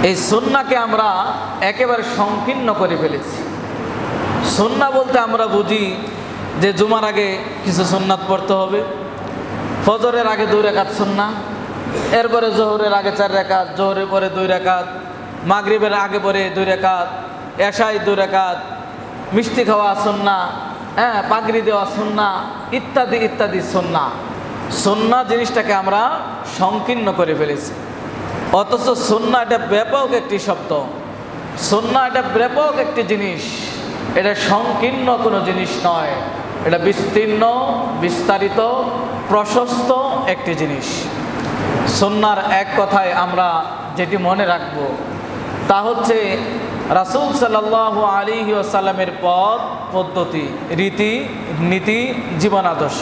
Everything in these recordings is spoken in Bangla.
এই সুন্নাহকে আমরা একেবারে সংকীর্ণ করে ফেলেছি। সুন্নাহ বলতে আমরা বুঝি যে জুমার আগে কিছু সুন্নাত পড়তে হবে, ফজরের আগে 2 রাকাত সুন্নাহ, এরপরে জোহরের আগে 4 রাকাত, জোহরের পরে 2 রাকাত, মাগরিবের আগে পরে 2 রাকাত, এশায় 2 রাকাত, মিষ্টি খাওয়া সুন্নাহ, পাগড়ি দেওয়া সুন্নাহ, ইত্যাদি ইত্যাদি সুন্নাহ। সুন্নাহ জিনিসটাকে আমরা সংকীর্ণ করে ফেলেছি। অথচ সুন্নাহ এটা ব্যাপক একটি শব্দ, সুন্নাহ এটা ব্যাপক একটি জিনিস, এটা সংকীর্ণ কোনো জিনিস নয়, এটা বিস্তীর্ণ, বিস্তারিত, প্রশস্ত একটি জিনিস। সুন্নাহর এক কথায় আমরা যেটি মনে রাখব তা হচ্ছে রাসূল সাল্লাল্লাহু আলাইহি ওয়াসাল্লামের পথ পদ্ধতি, রীতি নীতি, জীবন আদর্শ।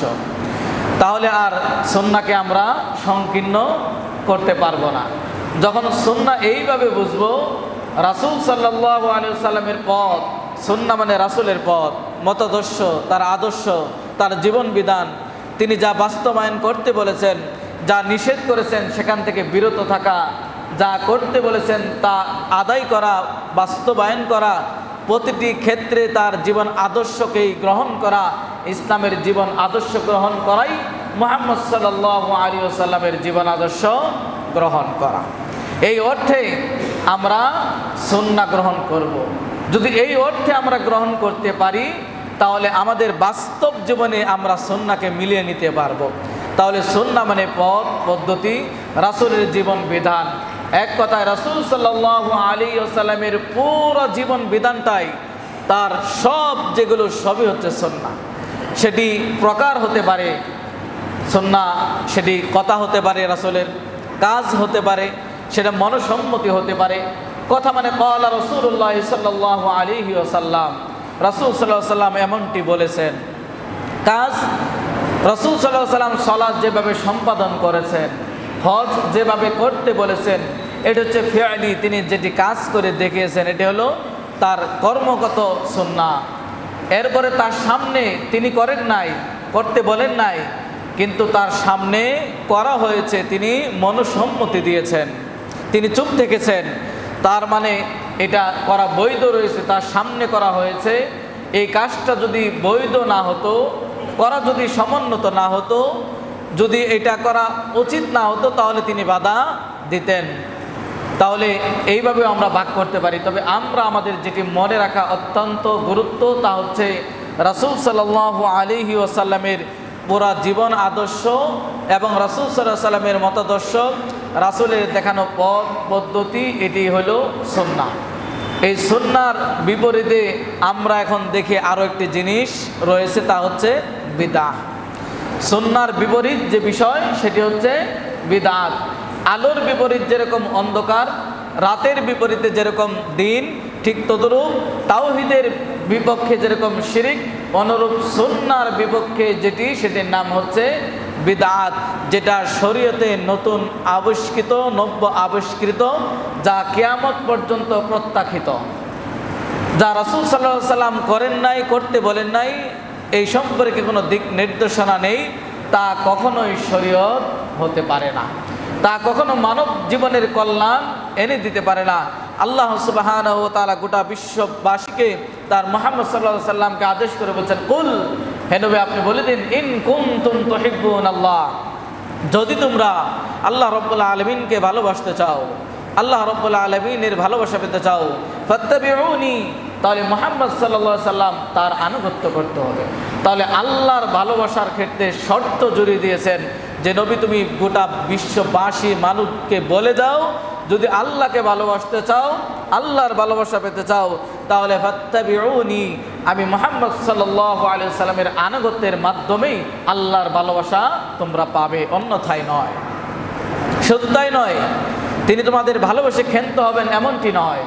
তাহলে আর সুন্নাহকে আমরা সংকীর্ণ করতে পারবো না। যখন সুন্নাহ এইভাবে বুঝবো, রাসূল সাল্লাল্লাহু আলাইহি ওয়াসাল্লামের পথ, সুন্নাহ মানে রাসূলের পথ, মতাদর্শ, তার আদর্শ, তার জীবন বিধান, তিনি যা বাস্তবায়ন করতে বলেছেন, যা নিষেধ করেছেন সেখান থেকে বিরত থাকা, যা করতে বলেছেন তা আদায় করা, বাস্তবায়ন করা, প্রতিটি ক্ষেত্রে তার জীবন আদর্শকেই গ্রহণ করা, ইসলামের জীবন আদর্শ গ্রহণ করাই মুহাম্মদ সাল্লাল্লাহু আলাইহি ওয়াসাল্লামের জীবন আদর্শ গ্রহণ করা। এই অর্থে আমরা সুন্নাহ গ্রহণ করব। যদি এই অর্থে আমরা গ্রহণ করতে পারি তাহলে আমাদের বাস্তব জীবনে আমরা সুন্নাহকে মিলিয়ে নিতে পারবো। তাহলে সুন্নাহ মানে পথ পদ্ধতি, রাসূলের জীবন বিধান। এক কথায় রাসূল সাল্লাল্লাহু আলাইহি ওয়াসাল্লামের পুরো জীবন বিধানটাই, তার সব যেগুলো সবই হচ্ছে সুন্নাহ। সেটি প্রকার হতে পারে সুন্নাহ, সেটি কথা হতে পারে, রাসূলের কাজ হতে পারে, সেটা মনসম্মতি হতে পারে। কথা মানে ক্বালা রাসূলুল্লাহ সাল্লাল্লাহু আলাইহি ওয়াসাল্লাম, রাসূল সাল্লাল্লাহু আলাইহি ওয়াসাল্লাম এমনটি বলেছেন। কাজ, রাসূল সাল্লাল্লাহু আলাইহি ওয়াসাল্লাম সালাত যেভাবে সম্পাদন করেছেন, হজ যেভাবে করতে বলেছেন, এটা হচ্ছে ফিআলি, তিনি যেটি কাজ করে দেখিয়েছেন, এটা হলো তার কর্মগত সুন্নাহ। এরপরে তার সামনে তিনি করেন নাই, করতে বলেন নাই, কিন্তু তার সামনে করা হয়েছে, তিনি মনসম্মতি দিয়েছেন, তিনি চুপ থেকেছেন, তার মানে এটা করা বৈধ রয়েছে, তার সামনে করা হয়েছে। এই কাজটা যদি বৈধ না হতো, করা যদি সমুন্নত না হতো, যদি এটা করা উচিত না হতো, তাহলে তিনি বাধা দিতেন। তাহলে এইভাবে আমরা ভাগ করতে পারি। তবে আমরা আমাদের যেটি মনে রাখা অত্যন্ত গুরুত্ব তা হচ্ছে রাসূল সাল্লাল্লাহু আলাইহি ওয়াসাল্লামের পুরা জীবন আদর্শ এবং রাসূল সাল্লাল্লাহু আলাইহি ওয়াসাল্লামের মতাদর্শ, রাসূলের দেখানো পথ পদ্ধতি, এটি হলো সুন্নাহ। এই সুন্নাহর বিপরীতে আমরা এখন দেখি আরও একটি জিনিস রয়েছে, তা হচ্ছে বিদআত। সুন্নাহর বিপরীত যে বিষয় সেটি হচ্ছে বিদআত। আলোর বিপরীত যেরকম অন্ধকার, রাতের বিপরীতে যেরকম দিন, ঠিক তদরূপ তাওহীদের বিপক্ষে যেরকম শিরিক, অনুরূপ সুন্নাহর বিপক্ষে যেটি, সেটির নাম হচ্ছে বিদআত, যেটা শরীয়তে নতুন আবিষ্কৃত, নব্য আবিষ্কৃত, যা কিয়ামত পর্যন্ত প্রত্যাখ্যিত, যা রাসূল সাল্লাল্লাহু আলাইহি ওয়াসাল্লাম করেন নাই, করতে বলেন নাই, এই সম্পর্কে কোনো দিক নির্দেশনা নেই, তা কখনোই শরীয়ত হতে পারে না, তা কখনো মানব জীবনের কল্যাণ এনে দিতে পারে না। আল্লাহ সুবহানাহু ওয়া তাআলা গোটা বিশ্ববাসীকে তার মুহাম্মদ সাল্লাল্লাহু আলাইহি ওয়াসাল্লামকে আদেশ করে বলছেন, কুল, হে নবী আপনি বলে দিন, ইন কুনতুম তুহিব্বুনাল্লাহ, যদি তোমরা আল্লাহ রাব্বুল আলামিনকে ভালোবাসতে চাও, আল্লাহ রাব্বুল আলামিনের ভালোবাসা পেতে চাও, ফাত্তাবিউনি, তাহলে মুহাম্মদ সাল্লাল্লাহু আলাইহি ওয়াসাল্লাম তার আনুগত্য করতে হবে। তাহলে আল্লাহর ভালোবাসার ক্ষেত্রে শর্ত জুড়ে দিয়েছেন যে নবী তুমি গোটা বিশ্ববাসী মানুষকে বলে দাও, যদি আল্লাহকে ভালোবাসতে চাও, আল্লাহর ভালোবাসা পেতে চাও, তাহলে ফাত্তাবিউনি, আমি মুহাম্মদ সাল্লাল্লাহু আলাইহি ওয়াসাল্লামের আনুগত্যের মাধ্যমেই আল্লাহর ভালোবাসা তোমরা পাবে, অন্যথায় নয়। শুধু তাই নয়, তিনি তোমাদের ভালোবেসে ক্ষান্ত হবেন এমনটি নয়,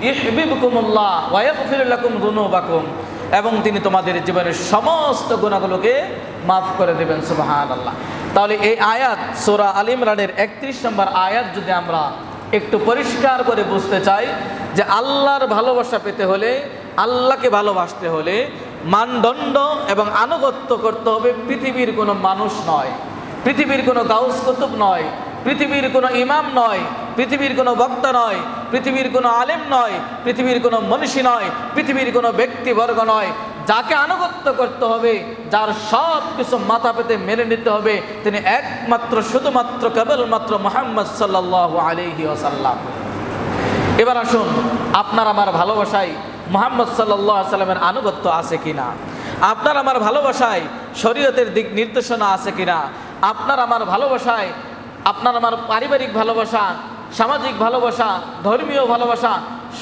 ইউহিব্বুকুমুল্লাহ ওয়া ইয়াগফির লাকুম যুনুবাকুম, এবং তিনি তোমাদের জীবনের সমস্ত গুনাহগুলোকে মাফ করে দেবেন। সুবহানাল্লাহ। তাহলে এই আয়াত সূরা আল ইমরানের 31 নম্বর আয়াত যদি আমরা একটু পরিষ্কার করে বুঝতে চাই, যে আল্লাহর ভালোবাসা পেতে হলে, আল্লাহকে ভালোবাসতে হলে মানদণ্ড এবং আনুগত্য করতে হবে পৃথিবীর কোনো মানুষ নয়, পৃথিবীর কোনো গাউস কুতুব নয়, পৃথিবীর কোনো ইমাম নয়, পৃথিবীর কোনো বক্তা নয়, পৃথিবীর কোনো আলেম নয়, পৃথিবীর কোনো মনীষী নয়, পৃথিবীর কোনো ব্যক্তিবর্গ নয়। যাকে আনুগত্য করতে হবে, যার সব কিছু মাথা পেতে মেনে নিতে হবে, তিনি একমাত্র শুধুমাত্র কেবলমাত্র মুহাম্মদ সাল্লাল্লাহু আলাইহি ওয়াসাল্লাম। এবার আসুন, আপনার আমার ভালোবাসায় মুহাম্মদ সাল্লাল্লাহু আলাইহি ওয়াসাল্লামের আনুগত্য আছে কিনা? আপনার আমার ভালোবাসায় শরীয়তের দিক নির্দেশনা আছে কিনা? আপনার আমার ভালোবাসায়, আপনার আমার পারিবারিক ভালোবাসা, সামাজিক ভালোবাসা, ধর্মীয় ভালোবাসা,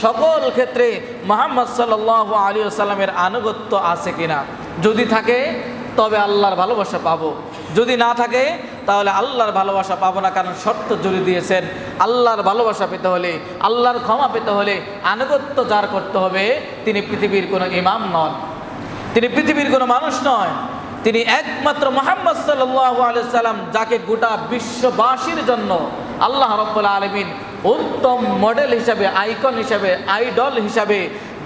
সকল ক্ষেত্রে মুহাম্মদ সাল্লাল্লাহু আলাইহি ওয়াসাল্লামের আনুগত্য আছে কিনা? যদি থাকে তবে আল্লাহর ভালোবাসা পাবো, যদি না থাকে তাহলে আল্লাহর ভালোবাসা পাবো না। কারণ শর্ত জুড়ে দিয়েছেন, আল্লাহর ভালোবাসা পেতে হলে, আল্লাহর ক্ষমা পেতে হলে আনুগত্য যার করতে হবে তিনি পৃথিবীর কোনো ইমাম নন, তিনি পৃথিবীর কোনো মানুষ নয়, তিনি একমাত্র মুহাম্মদ সাল্লাল্লাহু আলাইহি ওয়াসাল্লাম, যাকে গোটা বিশ্ববাসীর জন্য আল্লাহ রাব্বুল আলামিন উত্তম মডেল হিসাবে, আইকন হিসাবে, আইডল হিসাবে,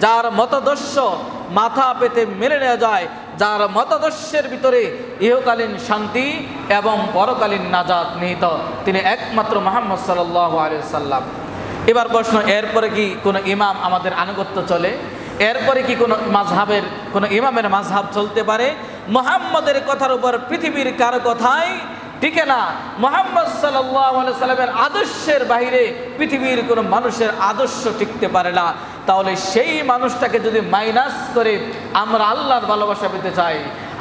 যার মতাদর্শ মাথা পেতে মেনে নেওয়া যায়, যার মতাদর্শের ভিতরে ইহকালীন শান্তি এবং পরকালীন নাজাত নিহিত, তিনি একমাত্র মুহাম্মদ সাল্লাল্লাহু আলাইহি ওয়াসাল্লাম। এবার প্রশ্ন, এরপরে কি কোনো ইমাম আমাদের আনুগত্য চলে? এরপরে কি কোনো মাযহাবের, কোনো ইমামের মাযহাব চলতে পারে? মুহাম্মদের কথার উপর পৃথিবীর কারো কথাই টিকে না। মুহাম্মদ সাল্লাল্লাহু আলাইহি ওয়াসাল্লামের আদর্শের বাইরে পৃথিবীর কোনো মানুষের আদর্শ টিকতে পারে না। তাহলে সেই মানুষটাকে যদি মাইনাস করে আমরা আল্লাহর ভালোবাসা পেতে চাই,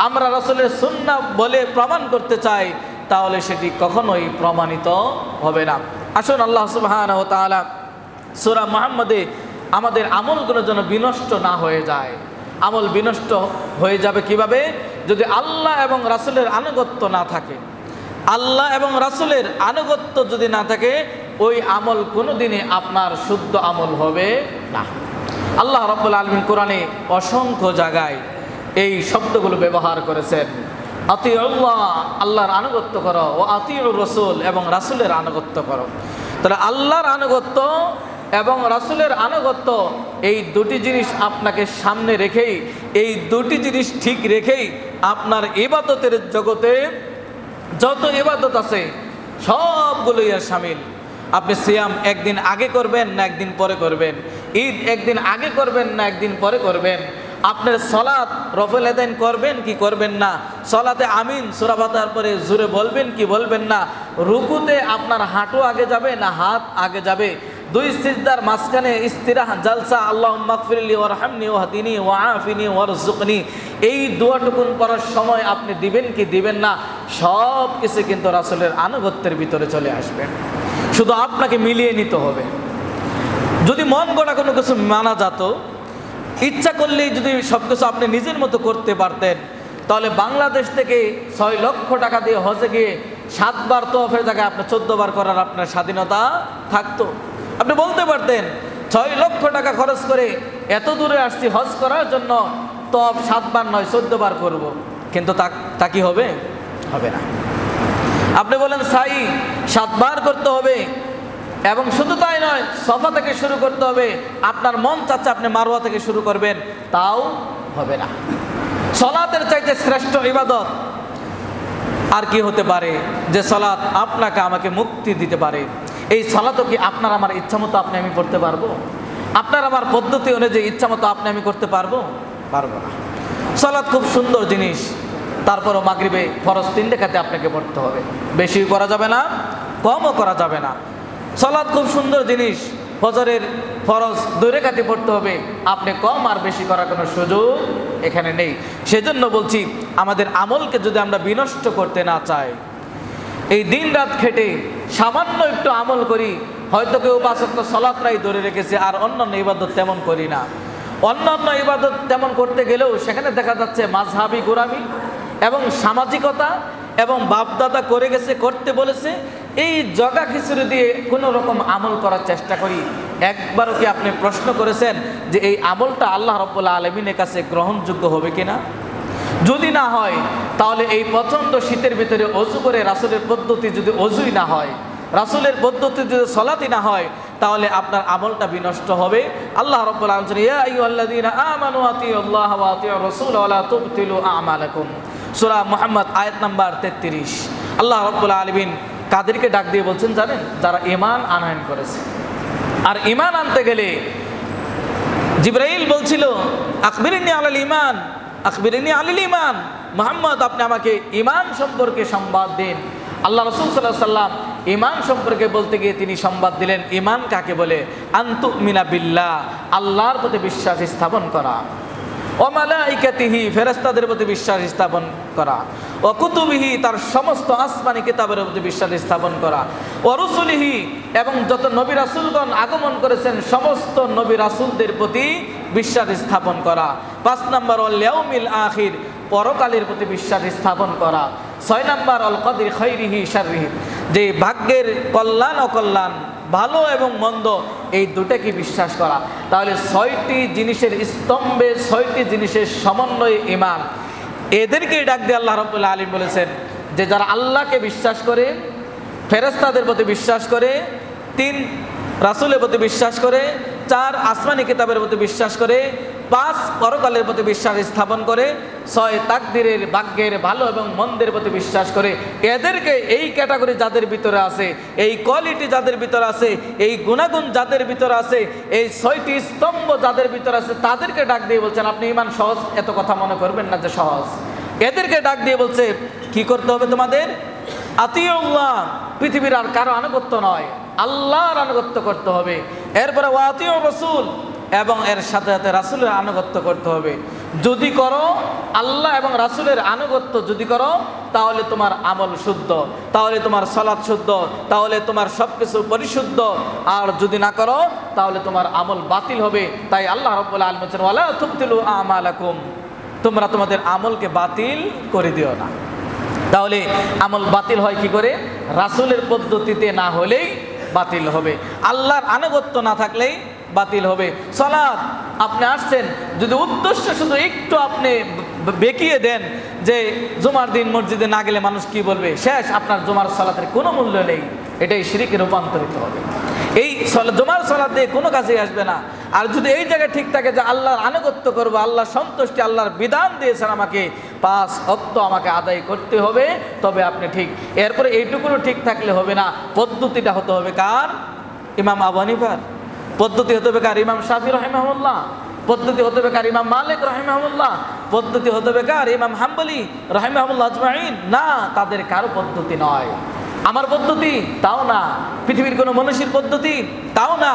আমরা রাসূলের সুন্নাহ বলে প্রমাণ করতে চাই, তাহলে সেটি কখনোই প্রমাণিত হবে না। আসুন, আল্লাহ সুবহানাহু ওয়া তাআলা সূরা মুহাম্মদে আমাদের আমলগুলো যেন বিনষ্ট না হয়ে যায়। আমল বিনষ্ট হয়ে যাবে কিভাবে? যদি আল্লাহ এবং রাসূলের আনুগত্য না থাকে। আল্লাহ এবং রাসূলের আনুগত্য যদি না থাকে, ওই আমল কোনোদিনই আপনার শুদ্ধ আমল হবে না। আল্লাহ রাব্বুল আলামিন কোরআনে অসংখ্য জায়গায় এই শব্দগুলো ব্যবহার করেছেন। আতিউল্লাহ, আল্লাহর আনুগত্য করো, ও আতিউর রাসূল, এবং রাসূলের আনুগত্য করো। তাহলে আল্লাহর আনুগত্য এবং রাসূলের আনুগত্য, এই দুটি জিনিস আপনাকে সামনে রেখেই, এই দুটি জিনিস ঠিক রেখেই আপনার ইবাদতের জগতে যত ইবাদত আছে সবগুলোই এর শামিল। আপনি সিয়াম একদিন আগে করবেন না একদিন পরে করবেন, ঈদ একদিন আগে করবেন না একদিন পরে করবেন, আপনার সলাত রফল আদান করবেন কি করবেন না, সলাতে আমিন সূরা ফাতিহার পরে জোরে বলবেন কি বলবেন না, রুকুতে আপনার হাঁটু আগে যাবে না হাত আগে যাবে, দুই সিজদার মাঝখানে ইস্তিরাহ জালসা আল্লাহুম্মা গফিরলি ওয়ারহামনি ওয়াহদিনি ওয়াআফিনি ওয়ারযুকনি, এই দোয়াটুকুন করার সময় আপনি দিবেন কি দিবেন না, সব কিছু কিন্তু রাসূলের আনুগত্যের ভিতরে চলে আসবে। শুধু আপনাকে মিলিয়ে নিতে হবে। যদি মন গড়া কোনো কিছু মানা যেত, ইচ্ছা করলেই যদি সব কিছু আপনি নিজের মতো করতে পারতেন, তাহলে বাংলাদেশ থেকে 6 লক্ষ টাকা দিয়ে হজে গিয়ে 7 বার তওয়াফের জায়গায় আপনি 14 বার করার আপনার স্বাধীনতা থাকতো। আপনি বলতে পারতেন 6 লক্ষ টাকা খরচ করে এত দূরে আসছি হজ করার জন্য, তওয়াফ 7 বার নয় 14 বার করব, কিন্তু তা কি হবে? হবে না। আপনি বলেন সাই 7 বার করতে হবে, এবং শুধু তাই নয়, সফা থেকে শুরু করতে হবে, আপনার মন চাচ্ছে আপনি মারওয়া থেকে শুরু করবেন, তাও হবে না। সলাতের চাইতে শ্রেষ্ঠ ইবাদত আর কি হতে পারে যে সলাত আপনাকে আমাকে মুক্তি দিতে পারে? এই সলাতও কি আপনার আমার ইচ্ছা মতো আপনি আমি করতে পারবো? আপনার আমার পদ্ধতি অনুযায়ী ইচ্ছা মতো আপনি আমি করতে পারবো? পারবো না। সলাত খুব সুন্দর জিনিস, তারপরও মাগরিবে ফরজ 3 রাকাতে আপনাকে পড়তে হবে, বেশি করা যাবে না, কমও করা যাবে না। সলাত খুব সুন্দর জিনিস, ফজরের ফরজ 2 রাকাতে পড়তে হবে, আপনি কম আর বেশি করার কোনো সুযোগ এখানে নেই। সেজন্য বলছি, আমাদের আমলকে যদি আমরা বিনষ্ট করতে না চাই, এই দিন রাত খেটে সামান্য একটু আমল করি, হয়তো কেউ 5 ওয়াক্ত সালাতটাই ধরে রেখেছে আর অন্যান্য ইবাদত তেমন করি না, অন্যান্য ইবাদত তেমন করতে গেলেও সেখানে দেখা যাচ্ছে মাযহাবি গোরামি এবং সামাজিকতা এবং বাপদাদা করে গেছে, করতে বলেছে, এই জগা খিচুড়ি দিয়ে কোনো রকম আমল করার চেষ্টা করি। একবারও কি আপনি প্রশ্ন করেছেন যে এই আমলটা আল্লাহ রাব্বুল আলামিনের কাছে গ্রহণযোগ্য হবে কিনা? যদি না হয়, তাহলে এই প্রচণ্ড শীতের ভিতরে অজু করে রাসূলের পদ্ধতি যদি অজুই না হয়, রাসূলের পদ্ধতি যদি সলাতই না হয়, তাহলে আপনার আমলটা বিনষ্ট হবে। আল্লাহ রাব্বুল আলামিন, ইয়া আইয়ুহাল্লাযীনা আমানু আতিউল্লাহ ওয়া আতিউর রাসূল ওয়া লা তুবতিলু আমালাকুম, সূরা মুহাম্মদ আয়াত নাম্বার 33। আল্লাহ রাব্বুল আলামিন কাদেরকে ডাক দিয়ে বলছেন জানেন? যারা ঈমান আনয়ন করেছে। আর ঈমান আনতে গেলে জিবরাইল বলছিল আখবিরনি আলাল ঈমান, আখবিরনি আলাল ঈমান, মুহাম্মদ আপনি আমাকে ঈমান সম্পর্কে সংবাদ দিন। আল্লাহ রাসূল সাল্লাল্লাহু আলাইহি সাল্লাম ঈমান সম্পর্কে বলতে গিয়ে তিনি সংবাদ দিলেন ঈমান কাকে বলে? আনতুমিনা বিল্লাহ, আল্লাহর প্রতি বিশ্বাস স্থাপন করা, ও মালাইকাতিহি, ফেরেশতাদের প্রতি বিশ্বাস স্থাপন করা, ও কুতুবিহি, তার সমস্ত আসমানি কিতাবের প্রতি বিশ্বাস স্থাপন করা, ও রুসুলিহি, এবং যত নবী রাসূলগণ আগমন করেছেন সমস্ত নবী রাসূলদের প্রতি বিশ্বাস স্থাপন করা। 5 নম্বর ওয়াল ইয়াউমিল আখির, পরকালের প্রতি বিশ্বাস স্থাপন করা। 6 নম্বর আল কদর খাইরিহি শাররিহি, যে ভাগ্যের কল্যাণ অকল্যাণ, ভালো এবং মন্দ, এই দুটাকে বিশ্বাস করা। তাহলে 6টি জিনিসের স্তম্ভে, 6টি জিনিসের সমন্বয়ে ঈমান। এদেরকে ডাক দিয়ে আল্লাহ রাব্বুল আলামিন বলেছেন যে যারা আল্লাহকে বিশ্বাস করে, ফেরেশতাদের প্রতি বিশ্বাস করে, 3 রাসূলের প্রতি বিশ্বাস করে, 4 আসমানি কিতাবের প্রতি বিশ্বাস করে, 5 পরকালের প্রতি বিশ্বাস স্থাপন করে, 6 তাকদীরের, ভাগ্যের ভালো এবং মন্দের প্রতি বিশ্বাস করে, এদেরকে, এই ক্যাটাগরি যাদের ভিতরে আছে, এই কোয়ালিটি যাদের ভিতরে আছে, এই গুণাগুণ যাদের ভিতরে আছে, এই 6টি স্তম্ভ যাদের ভিতরে আছে, তাদেরকে ডাক দিয়ে বলছেন আপনি ঈমান সহজ, এত কথা মনে করবেন না যে সহজ। এদেরকে ডাক দিয়ে বলছে কি করতে হবে তোমাদের? আতিউল্লাহ, পৃথিবীর আর কারো আনুগত্য নয়, আল্লাহর আনুগত্য করতে হবে। এরপরে ওয়া আতিউর রাসূল, এবং এর সাথে সাথে রাসূলের আনুগত্য করতে হবে। যদি করো আল্লাহ এবং রাসূলের আনুগত্য যদি করো, তাহলে তোমার আমল শুদ্ধ, তাহলে তোমার সালাত শুদ্ধ, তাহলে তোমার সব কিছু পরিশুদ্ধ। আর যদি না করো তাহলে তোমার আমল বাতিল হবে। তাই আল্লাহ রাব্বুল আলামিন বলেন ওয়ালা তুবতিলু আমালাকুম, তোমরা তোমাদের আমলকে বাতিল করে দিও না। তাহলে আমল বাতিল হয় কি করে? রাসূলের পদ্ধতিতে না হলেই বাতিল হবে, আল্লাহর আনুগত্য না থাকলেই বাতিল হবে। সালাত আপনি আসছেন, যদি উদ্দেশ্য শুধু একটু আপনি বেঁকিয়ে দেন যে জুমার দিন মসজিদে না গেলে মানুষ কি বলবে, শেষ, আপনার জুমার সালাতের কোনো মূল্য নেই, এটাই শিরকে রূপান্তরিত হবে। এই জুমার সালাত দিয়ে কোনো কাজেই আসবে না। আর যদি এই জায়গায় ঠিক থাকে যে আল্লাহর আনুগত্য করবো, আল্লাহর সন্তুষ্টি, আল্লাহর বিধান দিয়েছেন আমাকে 5 ওয়াক্ত আমাকে আদায় করতে হবে, তবে আপনি ঠিক। এরপরে এইটুকুও ঠিক থাকলে হবে না, পদ্ধতিটা হতে হবে কার? ইমাম আবু হানিফার। পদ্ধতি হতে হবে কার? ইমাম শাফি রাহিমাহুল্লাহ। পদ্ধতি হতে হবে কার? ইমাম মালিক রাহিমাহুল্লাহ। পদ্ধতি হতে হবে কার? ইমাম হাম্বলি রাহিমাহুল্লাহ আজমাইন। না, তাদের কারো পদ্ধতি নয়। আমার পদ্ধতি তাও না, পৃথিবীর কোনো মনীষীর পদ্ধতি তাও না,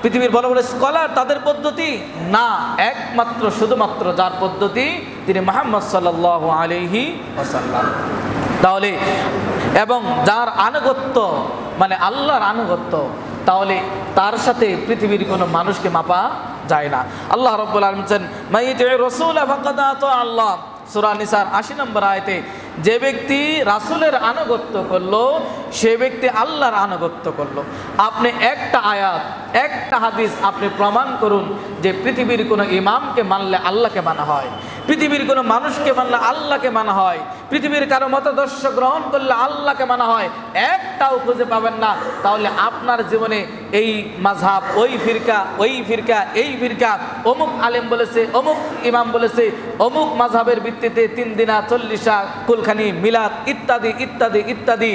পৃথিবীর বড় বড় স্কলার তাদের পদ্ধতি না, একমাত্র শুধুমাত্র যার পদ্ধতি তিনি মুহাম্মদ সাল্লাল্লাহু আলাইহি ওয়াসাল্লাম। তাহলে এবং যার আনুগত্য মানে আল্লাহর আনুগত্য, তাহলে তার সাথে পৃথিবীর কোনো মানুষকে মাপা যায় না। আল্লাহ রাব্বুল আলামিন বলেন মাইয়ুতির রাসূল ফাকাদ আতা আল্লাহ, সূরা নিসার 80 নম্বর আয়াতে, যে ব্যক্তি রাসূলের আনুগত্য করলো সে ব্যক্তি আল্লাহর আনুগত্য করলো। আপনি একটা আয়াত, একটা হাদিস আপনি প্রমাণ করুন যে পৃথিবীর কোনো ইমামকে মানলে আল্লাহকে মানা হয়, পৃথিবীর কোনো মানুষকে মানলে আল্লাহকে মানা হয়, পৃথিবীর কারো মতাদর্শ গ্রহণ করলে আল্লাহকে মানা হয়, একটাও খুঁজে পাবেন না। তাহলে আপনার জীবনে এই মাযহাব, ওই ফিরকা, ওই ফিরকা, এই ফিরকা, অমুক আলেম বলেছে, অমুক ইমাম বলেছে, অমুক মাযহাবের ভিত্তিতে 3 দিনা 40 কুলখানি মিলাদ ইত্যাদি ইত্যাদি ইত্যাদি,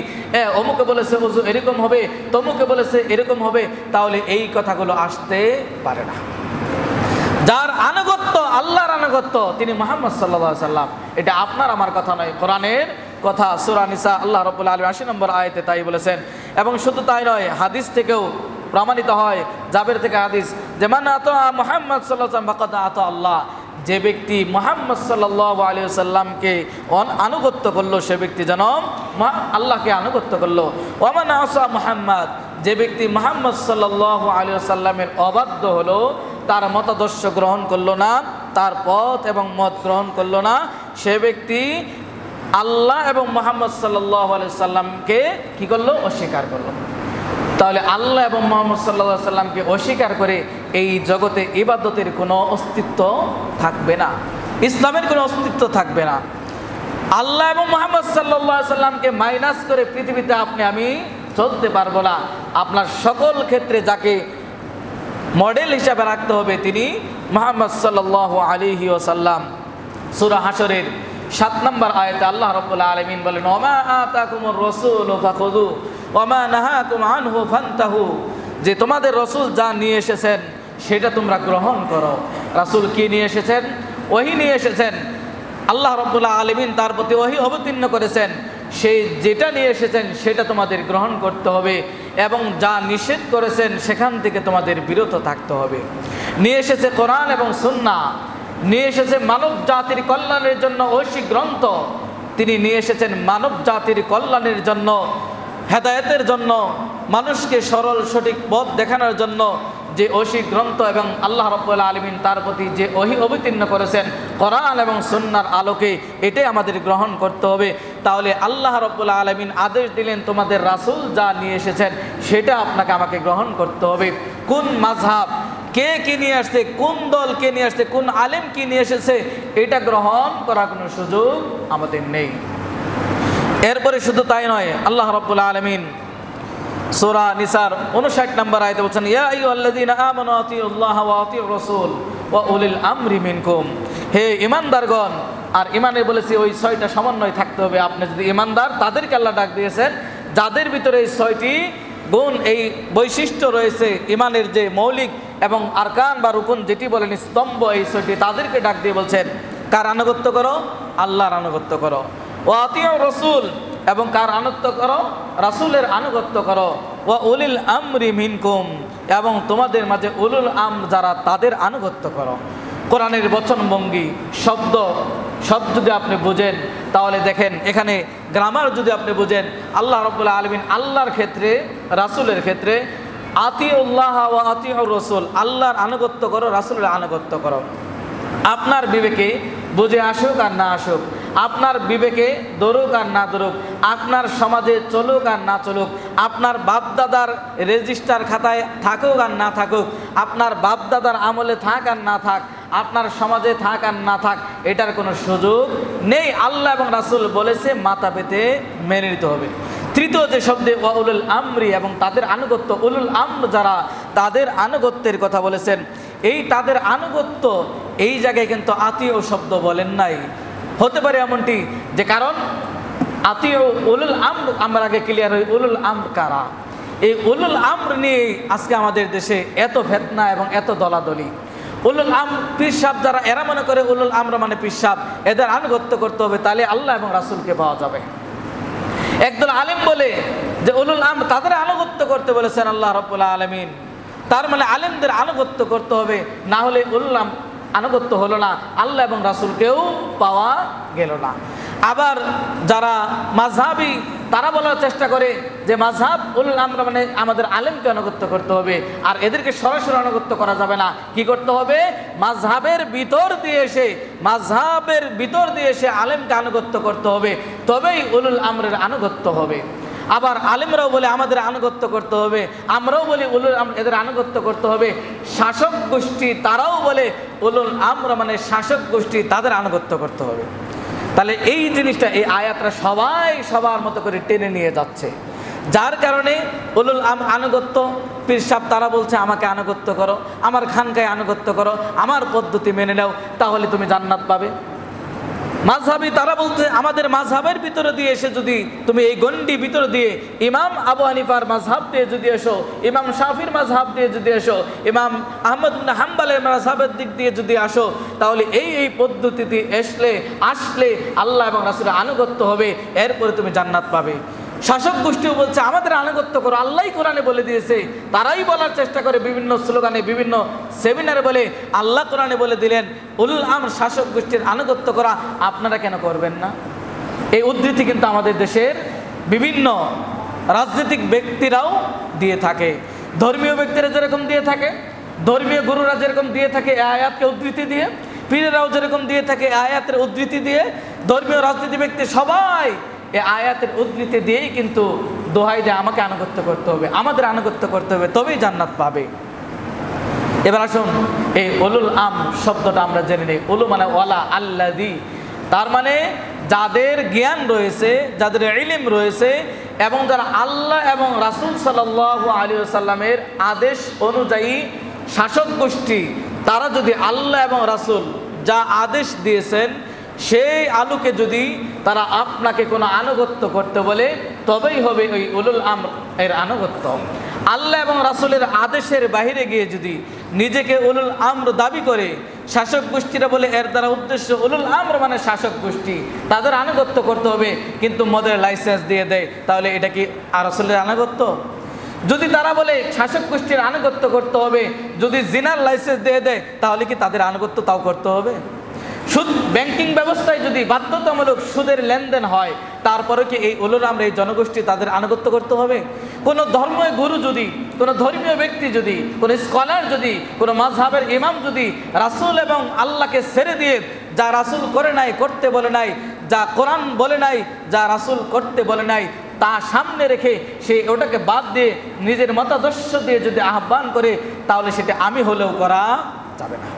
অমুকে বলেছে ওযু এরকম হবে, তমুকে বলেছে এরকম হবে, তাহলে এই কথাগুলো আসতে পারে না। যার আনুগত্য আল্লাহর আনুগত্য তিনি মুহাম্মদ সাল্লাল্লাহু আলাইহি সাল্লাম, এটা আপনার আমার কথা নয়, কোরআনের কথা। সূরা নিসা আল্লাহ রাব্বুল আলামিন 80 নম্বর আয়াতে তাই বলেছেন। এবং শুধু তাই নয়, হাদিস থেকেও প্রমাণিত হয়, জাবের থেকে হাদিস, যে মান আতা মুহাম্মদ সাল্লাল্লাহু আলাইহি ওয়াসাল্লাম ফাকাদ আতা আল্লাহ, যে ব্যক্তি মুহাম্মদ সাল্লাল্লাহু আলাইহি ওয়াসাল্লামকে আনুগত্য করলো সে ব্যক্তি যেন আল্লাহকে আনুগত্য করলো। ওয়া মান আসা মুহাম্মদ, যে ব্যক্তি মুহাম্মদ সাল্লাল্লাহু আলাইহি ওয়াসাল্লামের অবাধ্য হলো, তার মতাদর্শ গ্রহণ করলো না, তার পথ এবং মত গ্রহণ করলো না, সে ব্যক্তি আল্লাহ এবং মুহাম্মদ সাল্লাল্লাহু আলাইহি ওয়াসাল্লামকে কি করলো? অস্বীকার করলো। তাহলে আল্লাহ এবং মুহাম্মদ সাল্লাল্লাহু আলাইহি ওয়াসাল্লামকে অস্বীকার করে এই জগতে ইবাদতের কোনো অস্তিত্ব থাকবে না, ইসলামের কোনো অস্তিত্ব থাকবে না। আল্লাহ এবং মুহাম্মদ সাল্লাল্লাহু আলাইহি ওয়াসাল্লামকে মাইনাস করে পৃথিবীতে আপনি আমি চলতে পারবো না। আপনার সকল ক্ষেত্রে যাকে মডেল হিসাবে রাখতে হবে তিনি মুহাম্মদ সাল্লাল্লাহু আলাইহি ওয়াসাল্লাম। সূরা হাশরের 7 নম্বর আয়াতে আল্লাহ রাব্বুল আলামিন বলেন, ওমা আতাকুমুর রাসূলু ফাখুযু ওমা নাহাকুম আনহু ফান্তাহু, যে তোমাদের রাসূল যা নিয়ে এসেছেন সেটা তোমরা গ্রহণ করো। রাসূল কি নিয়ে এসেছেন? ওহী নিয়ে এসেছেন। আল্লাহ রাব্বুল আলামিন তার প্রতি ওহী অবতীর্ণ করেছেন, সেই যেটা নিয়ে এসেছেন সেটা তোমাদের গ্রহণ করতে হবে এবং যা নিষেধ করেছেন সেখান থেকে তোমাদের বিরত থাকতে হবে। নিয়ে এসেছে কোরআন এবং সুন্নাহ, নিয়ে এসেছে মানব জাতির কল্যাণের জন্য ঐশী গ্রন্থ, তিনি নিয়ে এসেছেন মানব জাতির কল্যাণের জন্য, হেদায়েতের জন্য, মানুষকে সরল সঠিক পথ দেখানোর জন্য যে ঐশী গ্রন্থ এবং আল্লাহ রাব্বুল আলামিন তার প্রতি যে ওহী অবতীর্ণ করেছেন কোরআন এবং সুন্নাহর আলোকে, এটাই আমাদের গ্রহণ করতে হবে। তাহলে আল্লাহ রাব্বুল আলামিন আদেশ দিলেন তোমাদের রাসূল যা নিয়ে এসেছেন সেটা আপনাকে আমাকে গ্রহণ করতে হবে। কোন মাযহাব কে কি নিয়ে আসছে, কোন দল কে নিয়ে আসছে, কোন আলেম কি নিয়ে এসেছে, এটা গ্রহণ করার কোনো সুযোগ আমাদের নেই। এরপরে শুধু তাই নয়, আল্লাহ রাব্বুল আলামিন সূরা নিসার 59 নম্বর আয়াতে বলেন, ইয়া আইয়ুহাল্লাযীনা আমানু আতিউল্লাহ ওয়া আতিউর রাসূল ওয়া উলিল আমরি মিনকুম, হে ঈমানদারগণ। আর ঈমানে বলেছি ওই 6টা সমন্বয় থাকতে হবে। আপনি যদি ঈমানদার, তাদেরকে আল্লাহ ডাক দিয়েছেন যাদের ভিতরে এই 6টি গুণ, এই বৈশিষ্ট্য রয়েছে, ঈমানের যে মৌলিক এবং আরকান বা রুকুন যেটি বলেন স্তম্ভ, এই 6টি, তাদেরকে ডাক দিয়ে বলছেন কার আনুগত্য করো? আল্লাহর আনুগত্য করো। ওয়া আতিউর রাসূল, এবং কার আনুগত্য করো? রাসূলের আনুগত্য করো। ওয়া উলিল আমরি মিনকুম, এবং তোমাদের মাঝে উলুল আমর যারা, তাদের আনুগত্য করো। কোরআনের বচনভঙ্গি শব্দ সব যদি আপনি বুঝেন তাহলে দেখেন এখানে গ্রামার যদি আপনি বুঝেন, আল্লাহ রাব্বুল আলামিন আল্লাহর ক্ষেত্রে, রাসূলের ক্ষেত্রে আতিউল্লাহ ওয়া আতিউর রাসূল, আল্লাহর আনুগত্য করো, রাসূলের আনুগত্য করো। আপনার বিবেকে বুঝে আসুক আর না আসুক, আপনার বিবেকে দৌড়ুক আর না দৌড়ুক, আপনার সমাজে চলুক আর না চলুক, আপনার বাপদাদার রেজিস্টার খাতায় থাকুক আর না থাকুক, আপনার বাপদাদার আমলে থাক আর না থাক, আপনার সমাজে থাক আর না থাক, এটার কোনো সুযোগ নেই। আল্লাহ এবং রাসূল বলেছে মাথা পেতে মেনে নিতে হবে। তৃতীয় যে শব্দে ওয়া উলুল আমরি, এবং তাদের আনুগত্য, উলুল আমর যারা, তাদের আনুগত্যের কথা বলেছেন। এই তাদের আনুগত্য, এই জায়গায় কিন্তু আতিউ শব্দ বলেন নাই। হতে পারে এমনটি যে কারণ আতিউ উলুল আমর, আমরা আগে ক্লিয়ার হই উলুল আমর কারা। এই উলুল আমর নিয়ে আজকে আমাদের দেশে এত ফিতনা এবং এত দলাদলি। উলুল আমর পীর সাহেব যারা, এরা মনে করে উলুল আমর মানে পীর সাহেব, এদের আনুগত্য করতে হবে, তাহলে আল্লাহ এবং রাসূলকে পাওয়া যাবে। একদল আলেম বলে যে উলুল আমর, তাদের আনুগত্য করতে বলেছেন আল্লাহ রাব্বুল আলামিন, তার মানে আলেমদের আনুগত্য করতে হবে, না হলে উলুল আমর আনুগত্য হলো না, আল্লাহ এবং রাসূলকেও পাওয়া গেল না। আবার যারা মাযহাবী, তারা বলার চেষ্টা করে যে মাযহাব উলুল আমর মানে আমাদের আলেমকে আনুগত্য করতে হবে, আর এদেরকে সরাসরি আনুগত্য করা যাবে না। কি করতে হবে? মাযহাবের ভিতর দিয়ে এসে আলেমকে আনুগত্য করতে হবে, তবেই উলুল আমরের আনুগত্য হবে। আবার আলেমরাও বলে আমাদের আনুগত্য করতে হবে, আমরাও বলি উলুল আমর এদের আনুগত্য করতে হবে। শাসক গোষ্ঠী তারাও বলে উলুল আমর মানে শাসক গোষ্ঠী, তাদের আনুগত্য করতে হবে। তাহলে এই জিনিসটা, এই আয়াতটা সবাই সবার মতো করে টেনে নিয়ে যাচ্ছে, যার কারণে উলুল আমর আনুগত্য, পীর সাহেব তারা বলছে আমাকে আনুগত্য করো, আমার খানকায় আনুগত্য করো, আমার পদ্ধতি মেনে নাও, তাহলে তুমি জান্নাত পাবে। মাযহাবী তারা বলছে আমাদের মাযহাবের ভিতরে দিয়ে এসে যদি তুমি এই গণ্ডি ভিতরে দিয়ে ইমাম আবু হানিফার মাযহাব দিয়ে যদি এসো, ইমাম শাফির মাযহাব দিয়ে যদি এসো, ইমাম আহমদ ইবনে হাম্বলের মাযহাবের দিক দিয়ে যদি আসো, তাহলে এই পদ্ধতিতে আসলে আল্লাহ এবং রাসূলের আনুগত্য হবে, এরপরে তুমি জান্নাত পাবে। শাসক গোষ্ঠীও বলছে আমাদের আনুগত্য করো, আল্লাহই কোরআনে বলে দিয়েছে। তারাই বলার চেষ্টা করে বিভিন্ন স্লোগানে, বিভিন্ন সেমিনারে বলে আল্লাহ কোরআনে বলে দিলেন উলুল আমর শাসক গোষ্ঠীর আনুগত্য করা, আপনারা কেন করবেন না? এই উদ্ধৃতি কিন্তু আমাদের দেশের বিভিন্ন রাজনৈতিক ব্যক্তিরাও দিয়ে থাকে, ধর্মীয় ব্যক্তিরা যেরকম দিয়ে থাকে, ধর্মীয় গুরুরা যেরকম দিয়ে থাকে এই আয়াতকে উদ্ধৃতি দিয়ে, পীরেরাও যেরকম দিয়ে থাকে এই আয়াতের উদ্ধৃতি দিয়ে, ধর্মীয় রাজনীতি ব্যক্তি সবাই এই আয়াতের উদ্ধৃতি দিয়েই কিন্তু দোহাই দেয় আমাকে আনুগত্য করতে হবে, আমাদের আনুগত্য করতে হবে, তবেই জান্নাত পাবে। এবার আসুন এই উলুল আমর শব্দটা আমরা জেনে নিই। উলু মানে ওয়ালা, আল্লাযী, তার মানে যাদের জ্ঞান রয়েছে, যাদের ইলম রয়েছে, এবং যারা আল্লাহ এবং রাসূল সাল্লাল্লাহু আলাইহি ওয়াসাল্লামের আদেশ অনুযায়ী শাসক গোষ্ঠী, তারা যদি আল্লাহ এবং রাসূল যা আদেশ দিয়েছেন সেই আলোকে যদি তারা আপনাকে কোনো আনুগত্য করতে বলে তবেই হবে ওই উলুল আমর এর আনুগত্য। আল্লাহ এবং রাসূলের আদেশের বাইরে গিয়ে যদি নিজেকে উলুল আমর দাবি করে, শাসক গোষ্ঠীরা বলে এর দ্বারা উদ্দেশ্য উলুল আমর মানে শাসক গোষ্ঠী, তাদের আনুগত্য করতে হবে, কিন্তু মদের লাইসেন্স দিয়ে দেয়, তাহলে এটা কি রাসূলের আনুগত্য? যদি তারা বলে শাসক গোষ্ঠীর আনুগত্য করতে হবে, যদি জিনার লাইসেন্স দিয়ে দেয়, তাহলে কি তাদের আনুগত্য তাও করতে হবে? সুদ ব্যাংকিং ব্যবস্থায় যদি বাধ্যতামূলক সুদের লেনদেন হয়, তারপরে কি এই উলুল আমর এই জনগোষ্ঠী তাদের আনুগত্য করতে হবে? কোনো ধর্মীয় গুরু যদি, কোনো ধর্মীয় ব্যক্তি যদি, কোনো স্কলার যদি, কোনো মাযহাবের ইমাম যদি রাসূল এবং আল্লাহকে ছেড়ে দিয়ে যা রাসূল করে নাই, করতে বলে নাই, যা কোরআন বলে নাই, যা রাসূল করতে বলে নাই, তা সামনে রেখে সে ওটাকে বাদ দিয়ে নিজের মতাদর্শ দিয়ে যদি আহ্বান করে, তাহলে সেটা আমি হলেও করা যাবে না,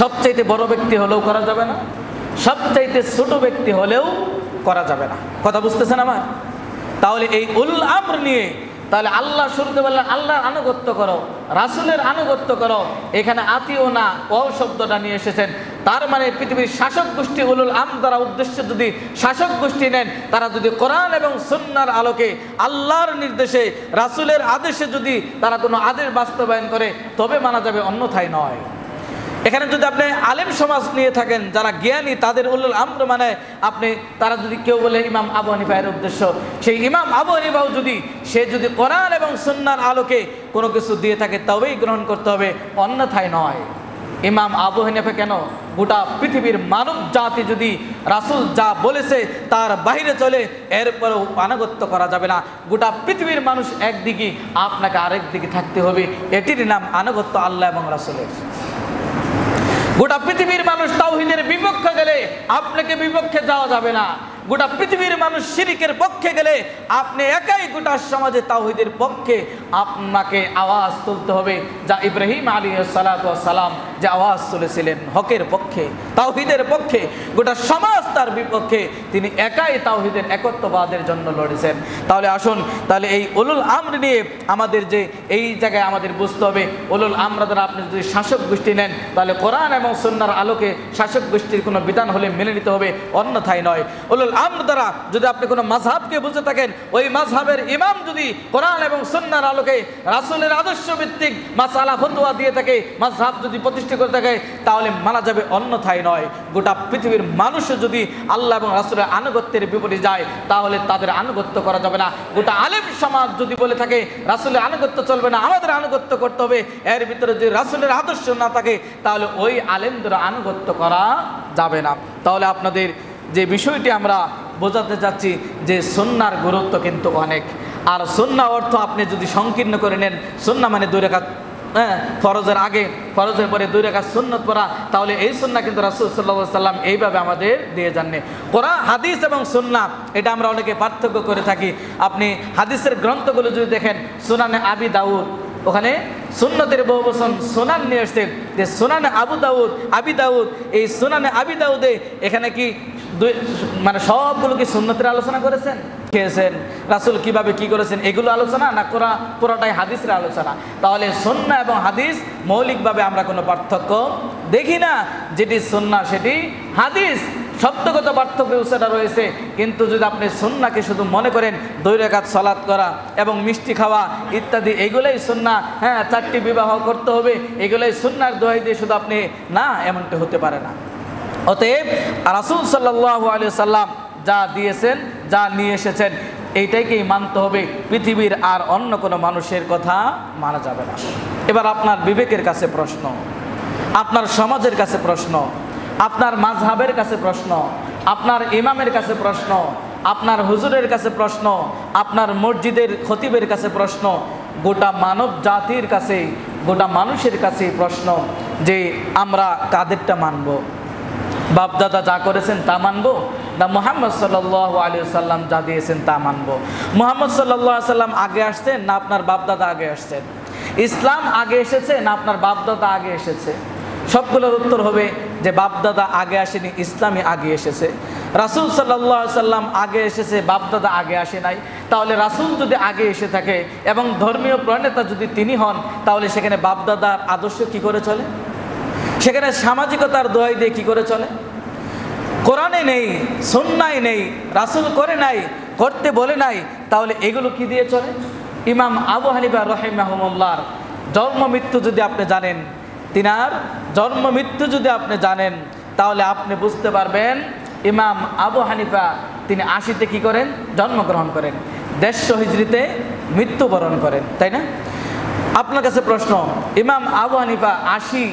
সবচাইতে বড় ব্যক্তি হলেও করা যাবে না, সবচাইতে ছোট ব্যক্তি হলেও করা যাবে না। কথা বুঝতেছেন আমার? তাহলে এই উলুল আমর নিয়ে তাহলে আল্লাহ শুরুতে বললেন আল্লাহর আনুগত্য করো, রাসূলের আনুগত্য করো, এখানে আতিও না ও শব্দটা নিয়ে এসেছেন। তার মানে পৃথিবীর শাসক গোষ্ঠী উলুল আমর দ্বারা উদ্দেশ্য যদি শাসক গোষ্ঠী নেন, তারা যদি কোরআন এবং সুন্নাহর আলোকে আল্লাহর নির্দেশে রাসূলের আদেশে যদি তারা কোনো আদেশ বাস্তবায়ন করে তবে মানা যাবে, অন্যথায় নয়। এখানে যদি আপনি আলেম সমাজ নিয়ে থাকেন যারা জ্ঞানী, তাদের উলুল আমর মানে আপনি তারা যদি কেউ বলে ইমাম আবু হানিফা এর উদ্দেশ্য, সেই ইমাম আবু হানিফাও যদি সে যদি কোরআন এবং সুন্নাহর আলোকে কোনো কিছু দিয়ে থাকে তবেই গ্রহণ করতে হবে, অন্যথায় নয়। ইমাম আবু হানিফা কেন, গোটা পৃথিবীর মানব জাতি যদি রাসূল যা বলেছে তার বাইরে চলে, এরপরেও আনুগত্য করা যাবে না। গোটা পৃথিবীর মানুষ একদিকে, আপনাকে আরেক দিকে থাকতে হবে, এটির নাম আনুগত্য আল্লাহ এবং রাসূলের। গোটা পৃথিবীর মানুষ তাওহীদের বিপক্ষে গেলে আপনাকে বিপক্ষে যাওয়া যাবে না। গোটা পৃথিবীর মানুষ শিরকের পক্ষে গেলে আপনি একাই গোটা সমাজে তাওহীদের পক্ষে আপনাকে আওয়াজ তুলতে হবে, যা ইব্রাহিম আলাইহিস সালাতু ওয়াস সালাম যে আওয়াজ তুলেছিলেন হকের পক্ষে, তাওহীদের পক্ষে, গোটা সমাজ তার বিপক্ষে, তিনি একাই তাওহীদের একত্ববাদের জন্য লড়েছেন। তাহলে আসুন, তাহলে এই উলুল আমর নিয়ে আমাদের যে এই জায়গায় আমাদের বুঝতে হবে, উলুল আমর দ্বারা আপনি যদি শাসক গোষ্ঠী নেন, তাহলে কোরআন এবং সুন্নাহর আলোকে শাসক গোষ্ঠীর কোনো বিধান হলে মেনে নিতে হবে, অন্যথায় নয়। উলুল আমর দ্বারা যদি আপনি কোনো মাযহাবকে বুঝে থাকেন, ওই মাযহাবের ইমাম যদি কোরআন এবং সুন্নাহর আলোকে রাসূলের আদর্শ ভিত্তিক মাসআলা ফতোয়া দিয়ে থাকে, মাযহাব যদি প্রতিষ্ঠা করে থাকে, তাহলে মানা যাবে, অন্যথায় নয়। গোটা পৃথিবীর মানুষ যদি আল্লাহ এবং রাসূলের আনুগত্যের বিপরীতে যায়, তাহলে তাদের আনুগত্য করা যাবে না। গোটা আলেম সমাজ যদি বলে থাকে রাসূলের আনুগত্য চলবে না, আমাদের আনুগত্য করতে হবে, এর ভিতরে যদি রাসূলের আদর্শ না থাকে, তাহলে ওই আলেমদের আনুগত্য করা যাবে না। তাহলে আপনাদের যে বিষয়টি আমরা বোঝাতে চাচ্ছি যে সুন্নাহর গুরুত্ব কিন্তু অনেক। আর সুন্নাহ অর্থ আপনি যদি সংকীর্ণ করে নেন, সুন্নাহ মানে 2 রাকাত ফরজের আগে, ফরজের পরে 2 রাকাত সুন্নত পড়া, তাহলে এই সুন্নাহ কিন্তু রাসূল সাল্লাল্লাহু আলাইহি ওয়াসাল্লাম এইভাবে আমাদের দিয়ে যাননি। কোরআন, হাদিস এবং সুন্নাহ এটা আমরা অনেকে পার্থক্য করে থাকি। আপনি হাদিসের গ্রন্থগুলো যদি দেখেন, সুনানে আবি দাউদ, ওখানে সুন্নতের বহু বচন সুনান নিয়ে আসছেন, যে সুনানে আবি দাউদ, এই সুনানে আবি দাউদে এখানে কি মানে সবগুলো কি সুন্নতের আলোচনা করেছেন, খেয়েছেন, রাসূল কিভাবে কি করেছেন, এগুলো আলোচনা না পুরোটাই হাদিসের আলোচনা? তাহলে সুন্নাহ এবং হাদিস মৌলিকভাবে আমরা কোনো পার্থক্য দেখি না। যেটি সুন্নাহ সেটি হাদিস, শব্দগত পার্থক্য সেটা রয়েছে। কিন্তু যদি আপনি সুন্নাহকে শুধু মনে করেন 2 রাকাত সালাত করা এবং মিষ্টি খাওয়া ইত্যাদি এগুলোই সুন্নাহ, হ্যাঁ 4টি বিবাহ করতে হবে, এগুলোই সুন্নাহর দোহাই দিয়ে শুধু আপনি, না, এমনটি হতে পারে না। অতএব রাসূল সাল্লাল্লাহু আলাইহি সাল্লাম যা দিয়েছেন, যা নিয়ে এসেছেন, এইটাকেই মানতে হবে, পৃথিবীর আর অন্য কোনো মানুষের কথা মানা যাবে না। এবার আপনার বিবেকের কাছে প্রশ্ন, আপনার সমাজের কাছে প্রশ্ন, আপনার মাযহাবের কাছে প্রশ্ন, আপনার ইমামের কাছে প্রশ্ন, আপনার হুজুরের কাছে প্রশ্ন, আপনার মসজিদের খতিবের কাছে প্রশ্ন, গোটা মানব জাতির কাছে, গোটা মানুষের কাছে প্রশ্ন যে আমরা কাদেরটা মানব? বাপদাদা যা করেছেন তা মানব, না মুহাম্মদ সাল্লাল্লাহু আলাইহি ওয়াসাল্লাম যা দিয়েছেন তা মানব? মুহাম্মদ সাল্লাল্লাহু আলাইহি ওয়াসাল্লাম আগে আসছেন না আপনার বাপদাদা আগে আসছেন? ইসলাম আগে এসেছে না আপনার বাপদাদা আগে এসেছে? সবগুলোর উত্তর হবে যে বাপদাদা আগে আসেনি, ইসলামই আগে এসেছে। রাসূল সাল্লাল্লাহু আলাইহি ওয়াসাল্লাম আগে এসেছে, বাপদাদা আগে আসে নাই। তাহলে রাসূল যদি আগে এসে থাকে এবং ধর্মীয় প্রণেতা যদি তিনি হন, তাহলে সেখানে বাপদাদার আদর্শ কি করে চলে? সেখানে সামাজিকতার দোহাই দিয়ে কি করে চলে? কোরআনে নেই, সুন্নায় নেই, রাসূল করে নাই, করতে বলে নাই, তাহলে এগুলো কি দিয়ে চলে? ইমাম আবু হানিফা রাহিমাহুল্লাহর জন্ম মৃত্যু যদি আপনি জানেন, তিনার জন্ম মৃত্যু যদি আপনি জানেন, তাহলে আপনি বুঝতে পারবেন ইমাম আবু হানিফা তিনি 80-তে কী করেন? জন্মগ্রহণ করেন, 150 হিজরিতে মৃত্যুবরণ করেন, তাই না? আপনার কাছে প্রশ্ন, ইমাম আবু হানিফা 80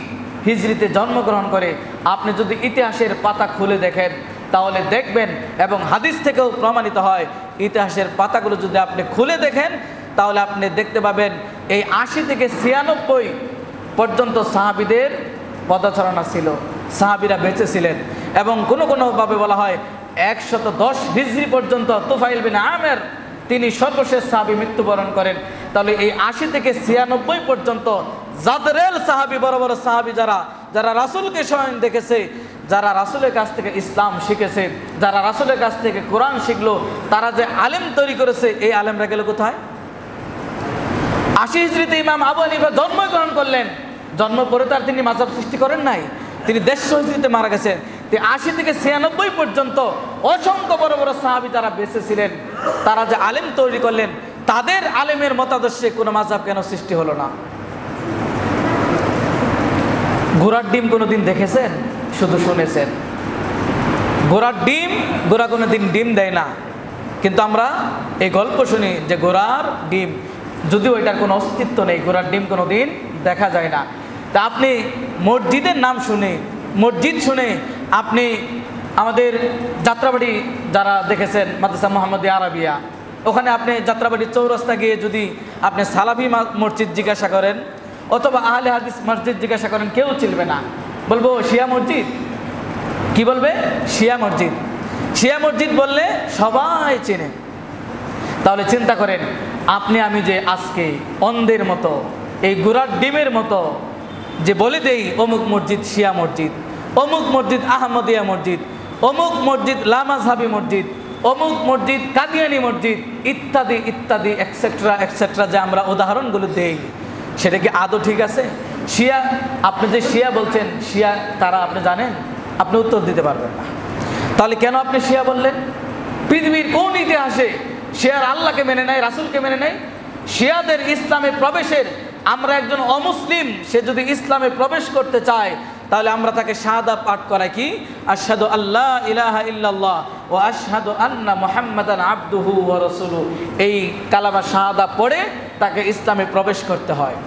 হিজরিতে জন্মগ্রহণ করে, আপনি যদি ইতিহাসের পাতা খুলে দেখেন তাহলে দেখবেন, এবং হাদিস থেকেও প্রমাণিত হয়, ইতিহাসের পাতাগুলো যদি আপনি খুলে দেখেন তাহলে আপনি দেখতে পাবেন এই 80 থেকে 96 পর্যন্ত সাহাবীদের পদচারণা ছিল, সাহাবীরা বেঁচে ছিলেন। এবং কোনোভাবে বলা হয় 110 হিজরি পর্যন্ত তুফাইল বিন আমের তিনি সর্বশেষ সাহাবী মৃত্যুবরণ করেন। তাহলে এই 80 থেকে 96 পর্যন্ত জাদরেল সাহাবী, বড় বড় সাহাবী যারা রাসূলকে স্বয়ং দেখেছে, যারা রাসূলের কাছ থেকে ইসলাম শিখেছে, যারা রাসূলের কাছ থেকে কোরআন শিখলো, তারা যে আলেম তৈরি করেছে, এই আলেমরা গেল কোথায়? 80 হিজরিতে ইমাম আবু হানিফা জন্মগ্রহণ করলেন, জন্ম পরে তার তিনি মাযহাব সৃষ্টি করেন নাই, তিনি 150 হিজরিতে মারা গেছেন। 80 থেকে 96 পর্যন্ত অসংখ্য বড় বড় সাহাবী যারা বেঁচে ছিলেন, তারা যে আলেম তৈরি করলেন, তাদের আলেমের মতাদর্শে কোনো মাযহাব কেন সৃষ্টি হলো না? ঘোড়ার ডিম কোনোদিন দেখেছেন? শুধু শুনেছেন। ঘোড়ার ডিম, ঘোড়া কোনোদিন ডিম দেয় না, কিন্তু আমরা এই গল্প শুনি যে ঘোড়ার ডিম, যদিও এটার কোনো অস্তিত্ব নেই, ঘোড়ার ডিম কোনোদিন দেখা যায় না। তা আপনি মসজিদের নাম শুনে, মসজিদ শুনে আপনি আমাদের যাত্রাবাড়ি যারা দেখেছেন, মাদ্রাসা মুহাম্মাদিয়া আরাবিয়া, ওখানে আপনি যাত্রাবাড়ি চৌরাস্তা গিয়ে যদি আপনি সালাফি মসজিদ জিজ্ঞাসা করেন অথবা আহলে হাদিস মসজিদ জিজ্ঞাসা করেন, কেউ চিনবে না, বলবো শিয়া মসজিদ। কি বলবে? শিয়া মসজিদ। শিয়া মসজিদ বললে সবাই চেনে। তাহলে চিন্তা করেন, আপনি আমি যে আজকে অন্ধের মতো, এই ঘোড়ার ডিমের মতো যে বলে দেই অমুক মসজিদ শিয়া মসজিদ, অমুক মসজিদ আহমদিয়া মসজিদ, অমুক মসজিদ লামাজহাবি মসজিদ, অমুক মসজিদ কাদিয়ানি মসজিদ, ইত্যাদি ইত্যাদি এক্সেট্রা এক্সেট্রা, যে আমরা উদাহরণগুলো দেই, সেটা কি আদৌ ঠিক আছে? শিয়া, আপনি যে শিয়া বলছেন, শিয়া তারা আপনি জানেন? আপনি উত্তর দিতে পারবেন না। তাহলে কেন আপনি শিয়া বললেন? পৃথিবীর কোন ইতিহাসে শিয়ার আল্লাহকে মেনে নেয়, রাসূলকে মেনে নেয়? শিয়াদের ইসলামে প্রবেশের, আমরা একজন অমুসলিম সে যদি ইসলামে প্রবেশ করতে চায়, তাহলে আমরা তাকে শাহাদা পাঠ করাই, কি? আশহাদু আল্লা ইলাহা ইল্লাল্লাহ ওয়া আশহাদু আন্না মুহাম্মাদান আবদুহু ওয়া রাসূলুহু, এই কালামা শাহাদা পড়ে তাকে ইসলামে প্রবেশ করতে হয়।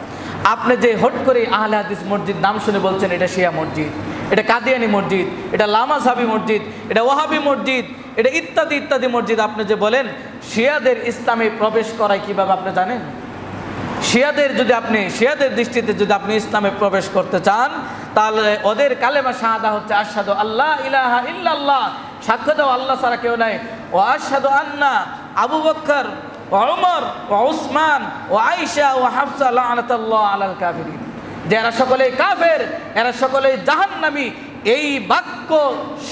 আপনি যে হট করে আহলে হাদিস মসজিদ নাম শুনে বলছেন এটা শিয়া মসজিদ, এটা কাদিয়ানি মসজিদ, এটা লামাজহাবি মসজিদ, এটা ওয়াহাবি মসজিদ, এটা ইত্যাদি ইত্যাদি মসজিদ, আপনি যে বলেন, শিয়াদের ইসলামে প্রবেশ করায় কিভাবে আপনি জানেন? শিয়াদের যদি আপনি, শিয়াদের দৃষ্টিতে যদি আপনি ইসলামে প্রবেশ করতে চান, তাহলে ওদের কালেমা শাহাদা হচ্ছে আশহাদু আল্লা ইলাহা ইল্লাল্লাহ, সাক্ষ্য দাও আল্লাহ ছাড়া কেউ নাই, ও আশহাদু আন্না আবু বকর ও উমর ও উসমান ও আয়েশা ও হাফসা লানাতুল্লাহ আলাল কাফিরিন, যে এরা সকলেই কাফের, এরা সকলেই জাহান্নামী, এই বাক্য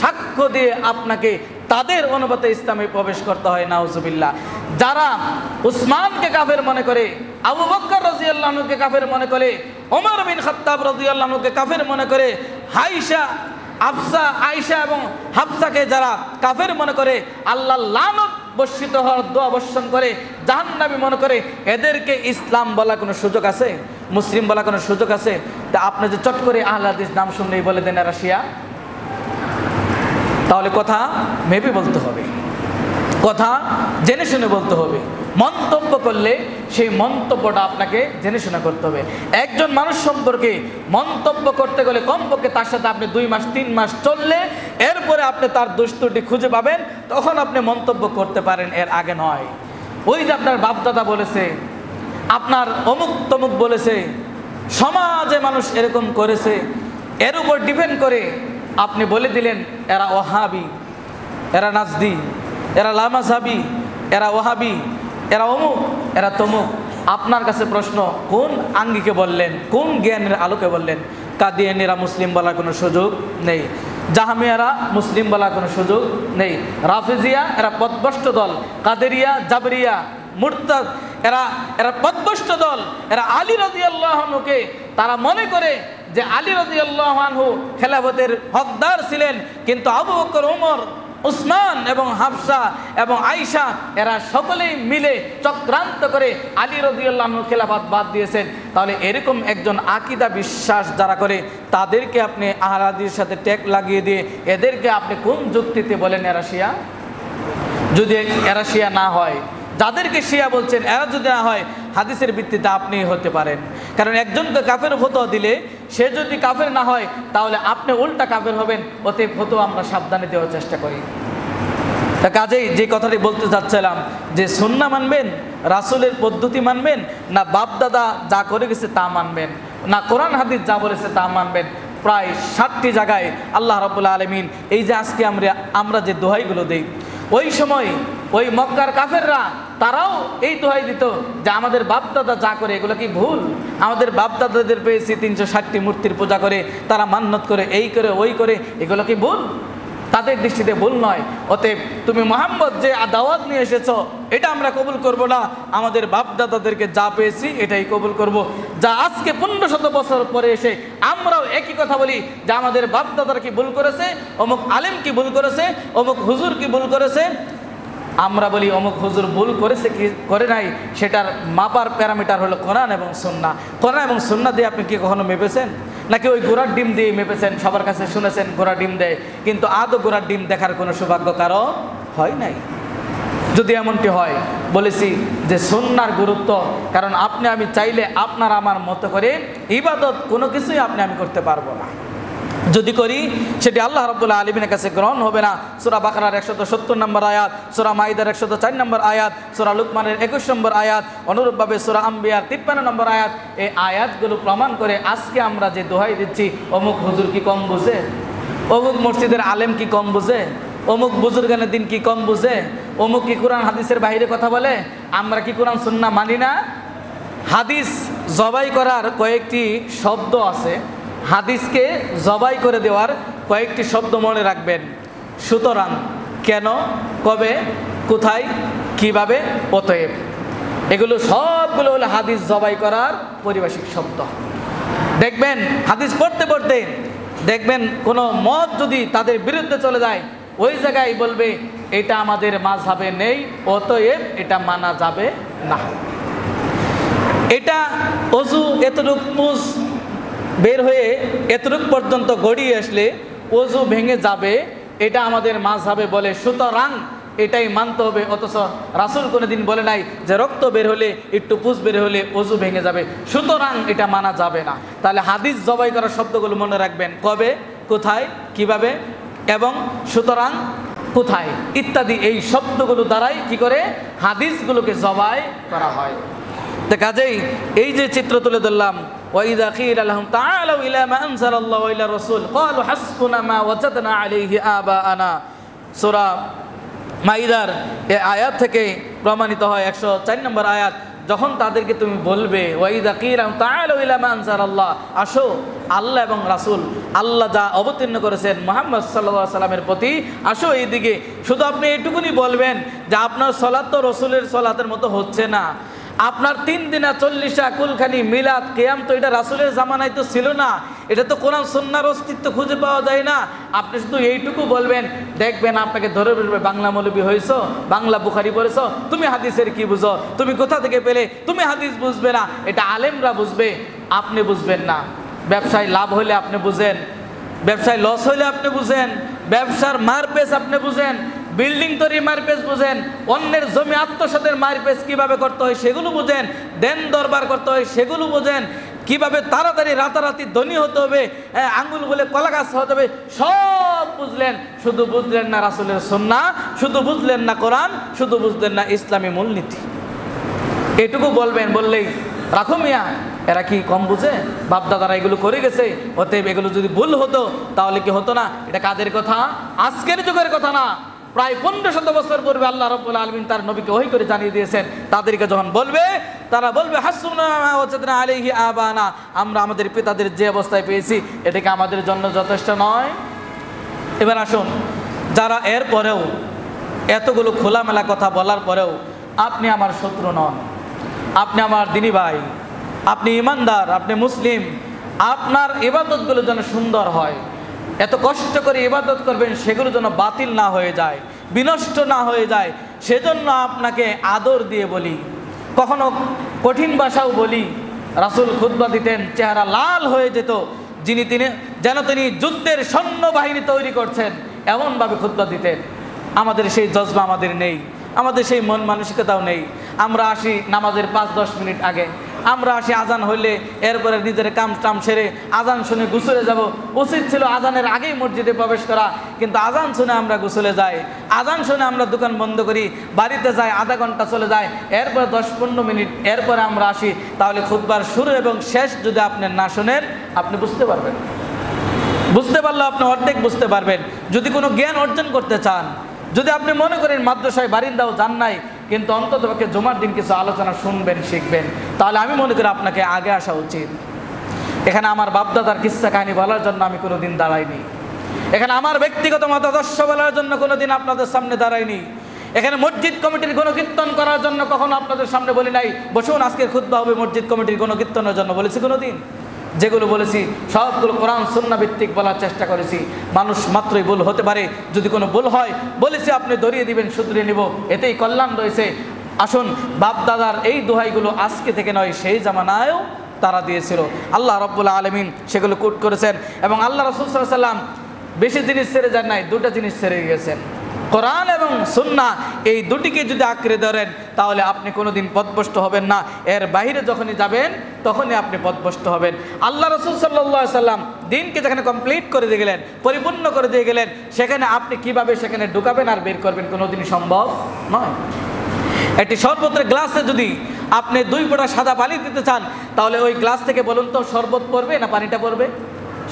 সাক্ষ্য দিয়ে আপনাকে তাদের অনুপাতে ইসলামে প্রবেশ করতে হয়। নাউজুবিল্লাহ। যারা উসমানকে কাফের মনে করে, আবু বকর রাদিয়াল্লাহু আনহুকে কাফের মনে করে, ওমর বিন খাত্তাব রাদিয়াল্লাহু আনহুকে কাফের মনে করে, আয়েশা এবং হাফসাকে যারা কাফের মনে করে, আল্লাহর লানত বর্ষিত হওয়ার দোয়া বর্ষণ করে, জাহান্নামী মনে করে, এদেরকে ইসলাম বলা কোনো সুযোগ আছে? মুসলিম বলা কোনো সুযোগ আছে? তা আপনি যে চট করে আহলে হাদিস নাম শুনলেই বলে দেন এরা শিয়া, তাহলে কথা মেপে বলতে হবে, কথা জেনে শুনে বলতে হবে। মন্তব্য করলে সেই মন্তব্যটা আপনাকে জেনে শুনে করতে হবে। একজন মানুষ সম্পর্কে মন্তব্য করতে গেলে কমপক্ষে তার সাথে আপনি 2 মাস 3 মাস চললে এরপরে আপনি তার দোষ ত্রুটি খুঁজে পাবেন, তখন আপনি মন্তব্য করতে পারেন, এর আগে নয়। ওই যে আপনার বাপদাদা বলেছে, আপনার অমুক তমুক বলেছে, সমাজে মানুষ এরকম করেছে, এর উপর ডিপেন্ড করে আপনি বলে দিলেন এরা ওয়াহাবি, এরা নাজদি, এরা লামাজহাবি, এরা ওয়াহাবি, এরা অমুক, এরা তমুক। আপনার কাছে প্রশ্ন, কোন আঙ্গিকে বললেন, কোন জ্ঞানের আলোকে বললেন? কাদিয়ানিরা মুসলিম বলার কোনো সুযোগ নেই, জাহামিয়ারা মুসলিম বলার কোনো সুযোগ নেই, রাফিজিয়া এরা পথভ্রষ্ট দল, কাদেরিয়া জাবরিয়া মুরতাদ এরা পথভ্রষ্ট দল, এরা আলী রাদিয়াল্লাহু আনহুকে তারা মনে করে যে আলী রাদিয়াল্লাহু আনহু খেলাফতের হকদার ছিলেন, কিন্তু আবু বকর, ওমর, উসমান এবং হাফসা এবং আয়েশা এরা সকলেই মিলে চক্রান্ত করে আলী রাদিয়াল্লাহু আনহু খেলাফত বাদ দিয়েছেন। তাহলে এরকম একজন আকীদা বিশ্বাস যারা করে তাদেরকে আপনি আহলে হাদিসের সাথে ট্যাগ লাগিয়ে দিয়ে এদেরকে আপনি কোন যুক্তিতে বলেন এরা শিয়া? যদি এরা শিয়া না হয়, যাদেরকে শিয়া বলছেন এরা যদি না হয়, হাদিসের ভিত্তিতে আপনি হতে পারেন। কারণ একজনকে কাফের ফতোয়া দিলে সে যদি কাফের না হয় তাহলে আপনি উল্টা কাফের হবেন। অতএব ফতোয়া আমরা সাবধানে দেওয়ার চেষ্টা করি। তা কাজেই যে কথাটি বলতে চাচ্ছিলাম যে সুন্নাহ মানবেন, রাসূলের পদ্ধতি মানবেন, না বাপদাদা যা করে গেছে তা মানবেন, না কোরআন হাদিস যা বলেছে তা মানবেন। প্রায় 60টি জায়গায় আল্লাহ রাব্বুল আলামিন এই যে আজকে আমরা যে দোহাইগুলো দেই, ওই সময় ওই মক্কার কাফেররা তারাও এই দোহাই দিত যে আমাদের বাপদাদা যা করে এগুলো কি ভুল? আমাদের বাপদাদাদের পেয়েছি 360টি মূর্তির পূজা করে, তারা মান্নত করে, এই করে ওই করে, এগুলো কি ভুল? তাদের দৃষ্টিতে ভুল নয়। অতএব তুমি মুহাম্মদ যে দাওয়াত নিয়ে এসেছো এটা আমরা কবুল করব না, আমাদের বাপদাদাদেরকে যা পেয়েছি এটাই কবুল করব। যা আজকে 1500 বছর পরে এসে আমরাও একই কথা বলি যে আমাদের বাপদাদারা কি ভুল করেছে, অমুক আলেম কি ভুল করেছে, অমুক হুজুর কি ভুল করেছে। আমরা বলি অমুক হুজুর ভুল করেছে কি করে নাই, সেটার মাপার প্যারামিটার হলো কোরআন এবং সুন্নাহ। কোরআন এবং সুন্নাহ দিয়ে আপনি কি কখনো মেপেছেন? নাকি ওই ঘোড়ার ডিম দিয়ে মেপেছেন? সবার কাছে শুনেছেন ঘোড়ার ডিম দেয়, কিন্তু আদৌ ঘোড়ার ডিম দেখার কোনো সৌভাগ্য কারো হয় নাই। যদি এমনটি হয়, বলেছি যে সুন্নাহর গুরুত্ব, কারণ আপনি আমি চাইলে আপনার আমার মতো করে ইবাদত কোনো কিছুই আপনি আমি করতে পারবো না। যদি করি সেটি আল্লাহ রাব্বুল আলামিনের কাছে গ্রহণ হবে না। সূরা বাকারার 170 নম্বর আয়াত, সূরা মাইদার 104 নম্বর আয়াত, সূরা লুকমানের 21 নম্বর আয়াত, অনুরূপভাবে সূরা আম্বিয়ার 53 নম্বর আয়াত। এই আয়াতগুলো প্রমাণ করে আজকে আমরা যে দোহাই দিচ্ছি, অমুক হুজুর কি কম বুঝে, অমুক মসজিদের আলেম কি কম বুঝে, অমুক বুজুর্গানের দিন কি কম বুঝে, অমুক কি কোরআন হাদিসের বাইরে কথা বলে, আমরা কি কোরআন সুন্নাহ মানি না? হাদিস জবাই করার কয়েকটি শব্দ আছে, হাদিসকে জবাই করে দেওয়ার কয়েকটি শব্দ মনে রাখবেন। সুতরাং, কেন, কবে, কোথায়, কিভাবে, অতএব, এগুলো সবগুলো হলো হাদিস জবাই করার পারিভাষিক শব্দ। দেখবেন হাদিস পড়তে পড়তে দেখবেন কোনো মত যদি তাদের বিরুদ্ধে চলে যায়, ওই জায়গায় বলবে এটা আমাদের মাযহাবে নেই, অতএব এটা মানা যাবে না। এটা অজু এতটুক পুজ বের হয়ে এতটুক পর্যন্ত গড়িয়ে আসলে অজু ভেঙে যাবে, এটা আমাদের মাযহাবে বলে, সুতরাং এটাই মানতে হবে। অথচ রাসূল কোনোদিন বলে নাই যে রক্ত বের হলে, একটু পুজ বের হলে অজু ভেঙে যাবে, সুতরাং এটা মানা যাবে না। তাহলে হাদিস জবাই করার শব্দগুলো মনে রাখবেন, কবে, কোথায়, কিভাবে এবং সুতরাং, কোথায় ইত্যাদি। এই শব্দগুলো দ্বারাই কি করে হাদিসগুলোকে জবাই করা হয়। তো কাজেই এই যে চিত্র তুলে ধরলাম, ওয়াইদা কিলা লাহুম তাআলাউ ইলা মা আনজালাল্লাহু ওয়া ইলা রাসূল ক্বালু হাসবুনা মা ওয়াজাদনা আলাইহি আবাআনা। সূরা মাইদার এই আয়াত থেকে প্রমাণিত হয় 104 নম্বর আয়াত। যখন তাদেরকে তুমি বলবে ওয়াইদা কিলা লাহুম তাআলাউ ইলা মা আনজালাল্লাহ, আসো আল্লাহ এবং রাসূল, আল্লাহ যা অবতীর্ণ করেছেন মুহাম্মদ সাল্লাল্লাহু আলাইহি সাল্লামের প্রতি, আসো এইদিকে। শুধু আপনি এটুকুনি বলবেন যে আপনার সালাত তো রাসূলের সালাতের মতো হচ্ছে না, আপনার 3 দিনা 40 কুলখানি মিলাদ কিয়াম তো এটা রাসূলের জামানায় তো ছিল না, এটা তো কোরআন সুন্নাহর অস্তিত্ব খুঁজে পাওয়া যায় না। আপনি শুধু এইটুকু বলবেন, দেখবেন আপনাকে ধরে বলবে বাংলা মৌলবী হয়েছো, বাংলা বুখারি পড়েছো, তুমি হাদিসের কি বুঝো, তুমি কোথা থেকে পেলে, তুমি হাদিস বুঝবে না, এটা আলেমরা বুঝবে, আপনি বুঝবেন না। ব্যবসায় লাভ হলে আপনি বুঝেন, ব্যবসায় লস হলে আপনি বুঝেন, ব্যবসার মারপেচ আপনি বুঝেন, বিল্ডিং তৈরি মারপেচ বুঝেন, অন্যের জমি আত্মসাতের মারপেচ কিভাবে করতে হয় সেগুলো বুঝেন, দেন দরবার করতে হয় সেগুলো বুঝেন, কিভাবে তাড়াতাড়ি রাতারাতি ধনী হতে হবে, আঙ্গুল বলে কলা গাছ হতে হবে, সব বুঝলেন। শুধু বুঝলেন না রাসূলের সুন্নাহ, শুধু বুঝলেন না কোরআন, শুধু বুঝলেন না ইসলামী মূলনীতি। এটুকু বলবেন, বললেই রাখো মিয়া, এরা কি কম বুঝে? বাপদাদারা এগুলো করে গেছে, অতএব এগুলো যদি ভুল হতো তাহলে কি হতো না? এটা কাদের কথা? আজকের যুগের কথা না, প্রায় 1500 বছর পূর্বে আল্লাহ রাব্বুল আলামিন তার নবীকে ওহী করে জানিয়ে দিয়েছেন। তাদেরকে যখন বলবে, তারা বলবে হাসবুনা মা ওয়াজাদনা আলাইহি আবানা, আমরা আমাদের পিতাদের যে অবস্থায় পেয়েছি এটাকে আমাদের জন্য যথেষ্ট নয়। এবার আসুন, যারা এর পরেও এতগুলো খোলামেলা কথা বলার পরেও আপনি আমার শত্রু নন, আপনি আমার দিনী ভাই, আপনি ইমানদার, আপনি মুসলিম, আপনার ইবাদতগুলো যেন সুন্দর হয়, এত কষ্ট করে ইবাদত করবেন সেগুলো যেন বাতিল না হয়ে যায়, বিনষ্ট না হয়ে যায়, সেজন্য আপনাকে আদর দিয়ে বলি, কখনো কঠিন ভাষাও বলি। রাসূল খুতবা দিতেন, চেহারা লাল হয়ে যেত, তিনি যুদ্ধের সৈন্যবাহিনী তৈরি করছেন এমনভাবে খুতবা দিতেন। আমাদের সেই জজবা আমাদের নেই, আমাদের সেই মন মানসিকতাও নেই। আমরা আসি নামাজের 5-10 মিনিট আগে, আমরা আসি আজান হইলে এরপরে নিজের কাম টাম সেরে আজান শুনে গোসলে যাব। উচিত ছিল আজানের আগেই মসজিদে প্রবেশ করা, কিন্তু আজান শুনে আমরা গোসলে যাই, আজান শুনে আমরা দোকান বন্ধ করি, বাড়িতে যাই, আধা ঘন্টা চলে যায়, এরপরে 10-15 মিনিট এরপরে আমরা আসি। তাহলে খুতবার শুরু এবং শেষ যদি আপনি না শোনেন, আপনি বুঝতে পারবেন, বুঝতে পারলে আপনি অর্ধেক বুঝতে পারবেন। যদি কোনো জ্ঞান অর্জন করতে চান, যদি আপনি মনে করেন মাদ্রাসায় বারিন্দাও যান নাই, কিন্তু অন্ততপক্ষে জুমার দিন কিছু আলোচনা শুনবেন, শিখবেন, তাহলে আমি মনে করি আপনাকে আগে আসা উচিত। এখানে আমার বাপদাদার কিস্সা কাহিনী বলার জন্য আমি কোনোদিন দাঁড়াইনি, এখানে আমার ব্যক্তিগত মতাদর্শ বলার জন্য কোনোদিন আপনাদের সামনে দাঁড়াইনি, এখানে মসজিদ কমিটির গণকীর্তন করার জন্য কখনো আপনাদের সামনে বলি নাই বসুন আজকের খুতবা হবে মসজিদ কমিটির গণকীর্তনের জন্য, বলেছি কোনোদিন? যেগুলো বলেছি সবগুলো কোরআন সুন্নাহ ভিত্তিক বলার চেষ্টা করেছি। মানুষ মাত্রই ভুল হতে পারে, যদি কোনো ভুল হয় বলেছি আপনি ধরিয়ে দিবেন, শুধরে নিব, এতেই কল্যাণ রয়েছে। আসুন, বাপ দাদার এই দোহাইগুলো আজকে থেকে নয়, সেই জামানায়ও তারা দিয়েছিল। আল্লাহ রাব্বুল আলামিন সেগুলো কোট করেছেন, এবং আল্লাহ রাসূল সাল্লাল্লাহু আলাইহি ওয়াসাল্লাম বেশি জিনিস ছেড়ে যান নাই, দুটা জিনিস ছেড়ে গিয়েছেন, কোরআন এবং সুন্নাহ। এই দুটিকে যদি আঁকড়ে ধরেন তাহলে আপনি কোনোদিন পথভ্রষ্ট হবেন না। এর বাইরে যখনই যাবেন তখনই আপনি পথভ্রষ্ট হবেন। আল্লাহ রাসূল সাল্লাল্লাহু আলাইহি সাল্লাম দিনকে যেখানে কমপ্লিট করে দিয়ে গেলেন, পরিপূর্ণ করে দিয়ে গেলেন, সেখানে আপনি কিভাবে সেখানে ঢুকাবেন আর বের করবেন কোনোদিনই সম্ভব নয়। একটি শরবতের গ্লাসে যদি আপনি 2 ফোঁটা সাদা পানি দিতে চান, তাহলে ওই গ্লাস থেকে বলুন তো শরবত পড়বে না পানিটা পড়বে?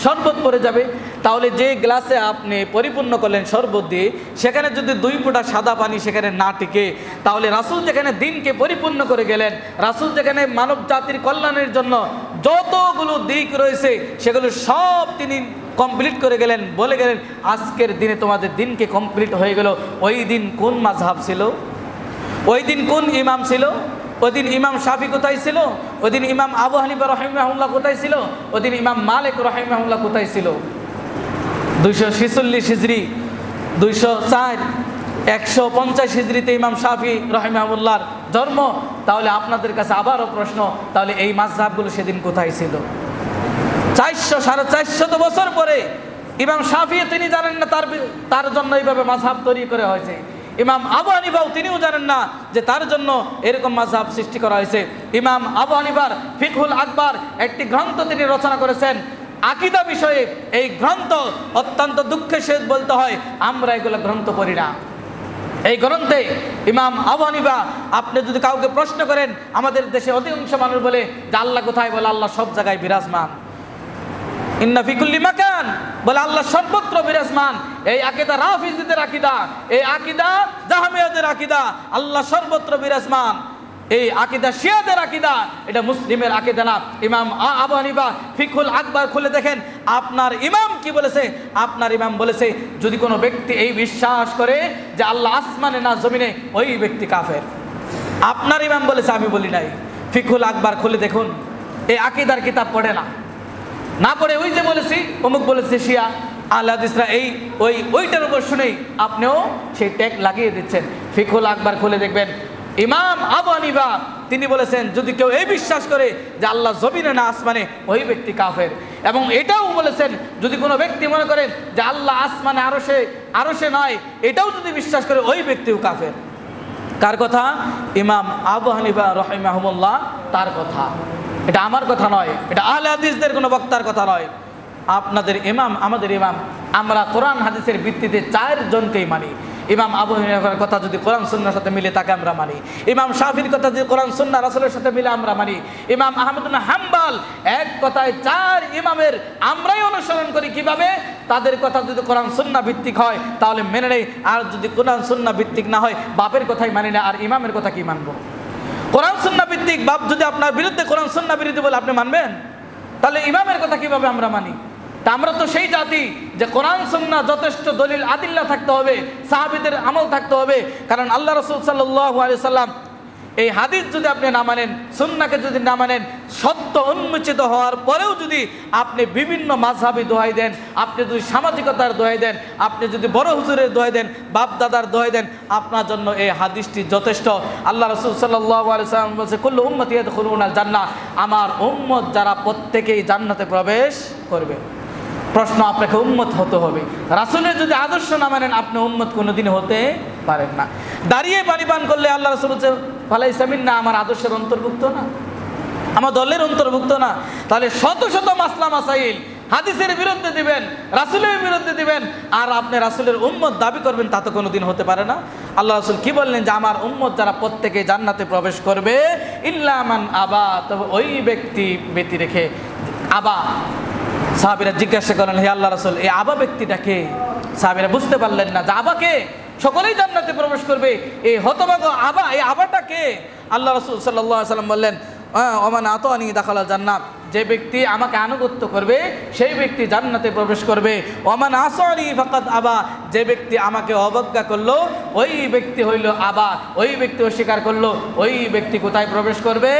শরবত পড়ে যাবে। তাহলে যে গ্লাসে আপনি পরিপূর্ণ করলেন শরবত দিয়ে, সেখানে যদি 2 ফোঁটা সাদা পানি সেখানে না টিকে, তাহলে রাসূল যেখানে দিনকে পরিপূর্ণ করে গেলেন, রাসূল যেখানে মানব জাতির কল্যাণের জন্য যতগুলো দিক রয়েছে সেগুলো সব তিনি কমপ্লিট করে গেলেন, বলে গেলেন আজকের দিনে তোমাদের দিনকে কমপ্লিট হয়ে গেল। ওই দিন কোন মাযহাব ছিল? ওই দিন কোন ইমাম ছিল? ওই দিন ইমাম শাফি কোথায় ছিল? ওই দিন ইমাম আবু হানিফা রাহিমাহুল্লাহ কোথায় ছিল? ওই দিন ইমাম মালিক রাহিমাহুল্লাহ কোথায় ছিল? 246 হিজরি, 204, 150 হিজরিতে ইমাম শাফি রাহিমাহুল্লাহর জন্ম। তাহলে আপনাদের কাছে আবারও প্রশ্ন, তাহলে এই মাযহাবগুলো সেদিন কোথায় ছিল? 400-450 বছর পরে ইমাম শাফি তিনি জানেন না তার জন্য এইভাবে মাযহাব তৈরি করা হয়েছে। ইমাম আবু হানিফাও তিনিও জানেন না যে তার জন্য এরকম মাযহাব সৃষ্টি করা হয়েছে। ইমাম আবু হানিফার ফিকহুল আকবার একটি গ্রন্থ তিনি রচনা করেছেন আকীদা বিষয়ে। এই গ্রন্থ অত্যন্ত দুঃখের সহিত বলতে হয় আমরা এগুলো গ্রন্থ পড়ি না। এই গ্রন্থে ইমাম আবু হানিফা, আপনি যদি কাউকে প্রশ্ন করেন, আমাদের দেশে অধিকাংশ মানুষ বলে যে আল্লাহ কোথায়? বলে আল্লাহ সব জায়গায় বিরাজমান। ইন্না ফি কুল্লি মাকান, বলে আল্লাহ সর্বত্র বিরাজমান। এই আকীদা রাফিজিদের আকীদা, এই আকীদা জাহমিয়াদের আকীদা, আল্লাহ সর্বত্র বিরাজমান। এই আকীদা শিয়াদের আকীদা, এটা মুসলিমের আকীদা না। ইমাম আবু হানিফা ফিকহুল আকবার খুলে দেখেন আপনার ইমাম কি বলেছে। আপনার ইমাম বলেছে যদি কোনো ব্যক্তি এই বিশ্বাস করে যে আল্লাহ আসমানে না জমিনে, ওই ব্যক্তি কাফের। আপনার ইমাম বলেছে, আমি বলি নাই। ফিকহুল আকবার খুলে দেখুন, এই আকীদার কিতাব পড়ে না পড়ে ওই যে বলেছি অমুক বলেছে শিয়া আহলে হাদিসরা, ওইটার উপর শুনেই আপনিও সেই ট্যাগ লাগিয়ে দিচ্ছেন। ফিকহুল আকবার খুলে দেখবেন ইমাম আবু হানিফা তিনি বলেছেন যদি কেউ এই বিশ্বাস করে যে আল্লাহ জমিনে না আসমানে, ওই ব্যক্তি কাফের। এবং এটাও বলেছেন যদি কোনো ব্যক্তি মনে করেন যে আল্লাহ আসমানে আরশে নয়, এটাও যদি বিশ্বাস করে, ওই ব্যক্তিও কাফের। কার কথা? ইমাম আবু হানিফা রাহিমাহুল্লাহ তার কথা। এটা আমার কথা নয়, এটা আহলে হাদিসদের কোনো বক্তার কথা নয়। আপনাদের ইমাম, আমাদের ইমাম। আমরা কোরআন হাদিসের ভিত্তিতে 4 জনকেই মানি। ইমাম আবু হানিফার কথা যদি কোরআন সুন্নাহর সাথে মিলে তাকে আমরা মানি। ইমাম শাফির কথা যদি কোরআন সুন্নাহ রাসূলের সাথে মিলে আমরা মানি। ইমাম আহমদ বিন হাম্বল, এক কথায় 4 ইমামের আমরাই অনুসরণ করি। কিভাবে? তাদের কথা যদি কোরআন সুন্নাহ ভিত্তিক হয় তাহলে মেনে নেই, আর যদি কোরআন সুন্নাহ ভিত্তিক না হয় বাপের কথাই মানি না, আর ইমামের কথা কি মানবো? কোরআন সুন্নাহ ভিত্তিক বাপ যদি আপনার বিরুদ্ধে কোরআন সুন্নাহ বিরোধী বলে আপনি মানবেন, তাহলে ইমামের কথা কিভাবে আমরা মানি? তা আমরা তো সেই জাতি যে কোরআন সুন্নাহ যথেষ্ট দলিল আদিল্লা থাকতে হবে, সাহাবীদের আমল থাকতে হবে। কারণ আল্লাহ রাসূল সাল্লাল্লাহু আলাইহি সাল্লাম এই হাদিস যদি আপনি না মানেন, সুন্নাহকে যদি না মানেন, সত্য উন্মোচিত হওয়ার পরেও যদি আপনি বিভিন্ন মাযহাবী দোহাই দেন, আপনি যদি সামাজিকতার দোহাই দেন, আপনি যদি বড় হুজুরের দোহাই দেন, বাপ দাদার দোহাই দেন, আপনার জন্য এই হাদিসটি যথেষ্ট। আল্লাহ রাসূল সাল্লাল্লাহু আলাইহি ওয়াসাল্লাম বলেছে, কুল্লু উম্মতি ইয়াদখুলুনাল জান্নাহ, আমার উম্মত যারা প্রত্যেকেই জান্নাতে প্রবেশ করবে। প্রশ্ন, আপনাকে উম্মত হতে হবে। রাসূলের যদি আদর্শ না মানেন, আপনি উম্মত কোনোদিন হতে পারেন না। দাঁড়িয়ে পানি পান করলে আল্লাহ রাসূল বলছে ফালাইসা মিন্না, আমার আদর্শের অন্তর্ভুক্ত না, আমার দলের অন্তর্ভুক্ত না। তাহলে শত শত মাসলা মাসাইল হাদিসের বিরুদ্ধে দিবেন, রাসূলের বিরুদ্ধে দিবেন, আর আপনি রাসূলের উম্মত দাবি করবেন, তা তো কোনোদিন হতে পারে না। আল্লাহ রাসূল কি বললেন, যে আমার উম্মত যারা প্রত্যেকে জান্নাতে প্রবেশ করবে, ইল্লা মান আবা, তবে ওই ব্যক্তি ব্যতি রেখে। আবা, সাহাবীরা জিজ্ঞাসা করেন, হে আল্লাহ রাসূল, এই আবা ব্যক্তিটাকে? সাহাবীরা বুঝতে পারলেন না যে আবাকে, সকলেই জান্নাতে প্রবেশ করবে, এই হতভাগা আবা, এই আবাটাকে? আল্লাহ রাসূল সাল্লাল্লাহু আলাইহি ওয়াসাল্লাম বললেন, ওমান আতানি দাখালাল জান্নাহ, যে ব্যক্তি আমাকে আনুগত্য করবে সেই ব্যক্তি জান্নাতে প্রবেশ করবে। ওমান আসানি ফাকাদ আবা, যে ব্যক্তি আমাকে অবজ্ঞা করলো ওই ব্যক্তি হইল আবা, ওই ব্যক্তি অস্বীকার করলো, ওই ব্যক্তি কোথায় প্রবেশ করবে?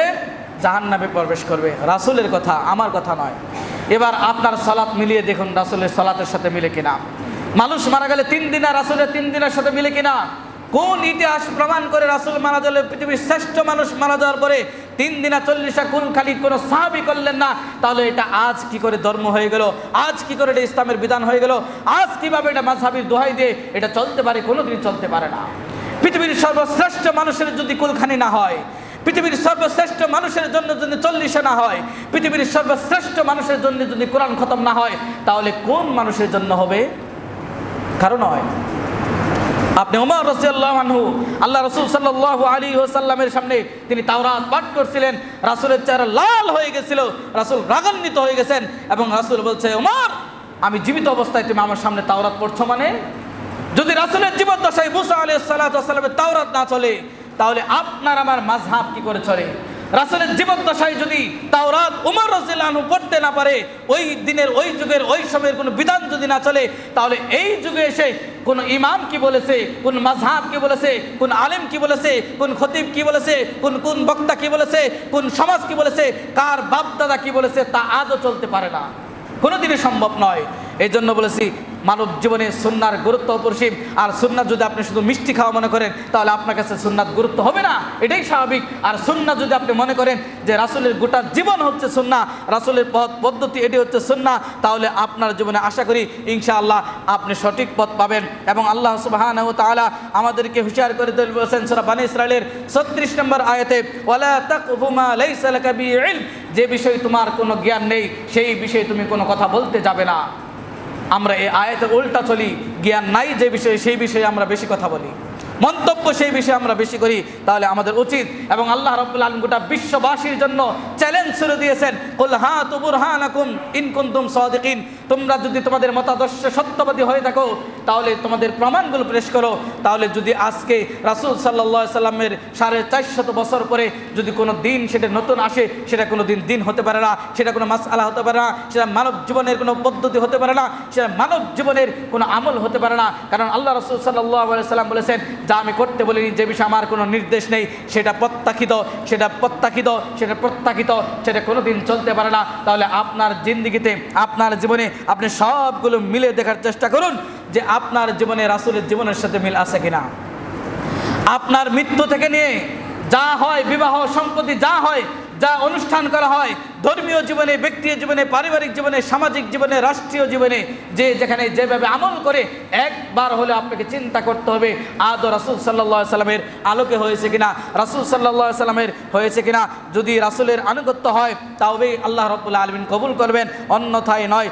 জাহান্নামে প্রবেশ করবে। রাসূলের কথা, আমার কথা নয়। এবার আপনার সালাত মিলিয়ে দেখুন, রাসূলের সালাতের সাথে মিলে কিনা। মানুষ মারা গেলে 3 দিন, আর রাসূলের 3 দিনের সাথে মিলে কিনা? কোন ইতিহাস প্রমাণ করে রাসূল মারা গেলে, পৃথিবীর শ্রেষ্ঠ মানুষ মারা যাওয়ার পরে 3 দিন 40 কুল খালি কোনো সাহাবী করলেন না? তাহলে এটা আজ কি করে ধর্ম হয়ে গেল? আজ কি করে এটা ইসলামের বিধান হয়ে গেল? আজ কিভাবে এটা মাযহাবীর দোহাই দিয়ে এটা চলতে পারে? কোনোদিন চলতে পারে না। পৃথিবীর সর্বশ্রেষ্ঠ মানুষের যদি কুলখানি না হয়, পৃথিবীর সর্বশ্রেষ্ঠ মানুষের জন্য যদি 40 না হয়, পৃথিবীর সর্বশ্রেষ্ঠ মানুষের জন্য যদি কোরআন খতম না হয়, তাহলে কোন মানুষের জন্য হবে? কারণ নয়। আপনি ওমর রাদিয়াল্লাহু আনহু, আল্লাহ রাসূল সাল্লাল্লাহু আলাইহি ওয়াসাল্লামের সামনে তিনি তাওরাত পাঠ করছিলেন, রাসূলের চেহারা লাল হয়ে গেছিল, রাসূল রাগান্বিত হয়ে গেছেন, এবং রাসূল বলছে, ওমর, আমি জীবিত অবস্থায় তুমি আমার সামনে তাওরাত পড়ছো? মানে যদি রাসূলের জীবদ্দশায় মুসা আলাইহিস সালাতু ওয়াস সালামের তাওরাত না চলে, তাহলে আপনার আমার মাযহাব কি করে চলে? রাসূলের জীবদ্দশায় যদি তাওরাত ওমর রাদিয়াল্লাহু আনহু পড়তে না পারে, ওই দিনের, ওই যুগের, ওই সময়ের কোনো বিধান যদি না চলে, তাহলে এই যুগে এসে কোন ইমাম কি বলেছে, কোন মাযহাব কি বলেছে, কোন আলেম কি বলেছে, কোন খতিব কি বলেছে, কোন বক্তা কি বলেছে, কোন সমাজ কি বলেছে, কার বাপ দাদা কি বলেছে, তা আজও চলতে পারে না, কোনোদিনই সম্ভব নয়। এই জন্য বলেছি, মানব জীবনে সুন্নাহর গুরুত্ব অপরিসীম। আর সুন্নাহ যদি আপনি শুধু মিষ্টি খাওয়া মনে করেন, তাহলে আপনার কাছে সুন্নাহর গুরুত্ব হবে না, এটাই স্বাভাবিক। আর সুন্নাহ যদি আপনি মনে করেন যে রাসূলের গোটা জীবন হচ্ছে সুন্নাহ, রাসূলের পথ পদ্ধতি এটি হচ্ছে সুন্নাহ, তাহলে আপনার জীবনে আশা করি ইনশাআল্লাহ আপনি সঠিক পথ পাবেন। এবং আল্লাহ সুবহানাহু ওয়া তাআলা আমাদেরকে হুঁশিয়ার করে বলেছেন সূরা বনী ইসরাঈলের 36 নম্বর আয়াতে, ওয়ালা তাকফু মা লাইসা লাকা বিহি ইলম, যে বিষয়ে তোমার কোনো জ্ঞান নেই সেই বিষয়ে তুমি কোনো কথা বলতে যাবে না। আমরা এই আয়াতের উল্টা চলি, জ্ঞান নাই যে বিষয়ে সেই বিষয়ে আমরা বেশি কথা বলি, মন্তব্য সেই বিষয়ে আমরা বেশি করি। তাহলে আমাদের উচিত, এবং আল্লাহ রাব্বুল আলামিন গোটা বিশ্ববাসীর জন্য চ্যালেঞ্জ ছুড়ে দিয়েছেন, কুল হাতু বুরহানাকুম ইন কুনতুম সাদিকিন, তোমরা যদি তোমাদের মতাদর্শে সত্যবাদী হয়ে থাকো তাহলে তোমাদের প্রমাণগুলো পেশ করো। তাহলে যদি আজকে রাসূল সাল্লাল্লাহু আলাইহি সাল্লামের 450 বছর পরে যদি কোনো দিন সেটা নতুন আসে, সেটা কোনো দিন হতে পারে না, সেটা কোনো মাসআলা হতে পারে না, সেটা মানব জীবনের কোনো পদ্ধতি হতে পারে না, সেটা মানব জীবনের কোনো আমল হতে পারে না। কারণ আল্লাহ রাসূল সাল্লাল্লাহু আলাইহি সাল্লাম বলেছেন, যা আমি করতে বলিনি, যে বিষয়ে আমার কোনো নির্দেশ নেই, সেটা প্রত্যাখ্যিত, সেটা প্রত্যাখ্যিত, সেটা প্রত্যাখ্যিত, সেটা কোনো দিন চলতে পারে না। তাহলে আপনার জিন্দেগিতে, আপনার জীবনে আপনি সবগুলো মিলে দেখার চেষ্টা করুন যে আপনার জীবনে রাসূলের জীবনের সাথে মিল আছে কিনা। আপনার মৃত্যু থেকে নিয়ে যা হয়, বিবাহ সম্পত্তি যা হয়, যা অনুষ্ঠান করা হয়, ধর্মীয় জীবনে, ব্যক্তিগত জীবনে, পারিবারিক জীবনে, সামাজিক জীবনে, রাষ্ট্রীয় জীবনে, যে যেখানে যেভাবে আমল করে, একবার হলে আপনাকে চিন্তা করতে হবে আদৌ রাসূল সাল্লাল্লাহু আলাইহি সাল্লামের আলোকে হয়েছে কিনা, রাসূল সাল্লাল্লাহু আলাইহি সাল্লামের হয়েছে কিনা। যদি রাসূলের আনুগত্য হয় তবেই আল্লাহ রাব্বুল আলামিন কবুল করবেন, অন্যথায় নয়।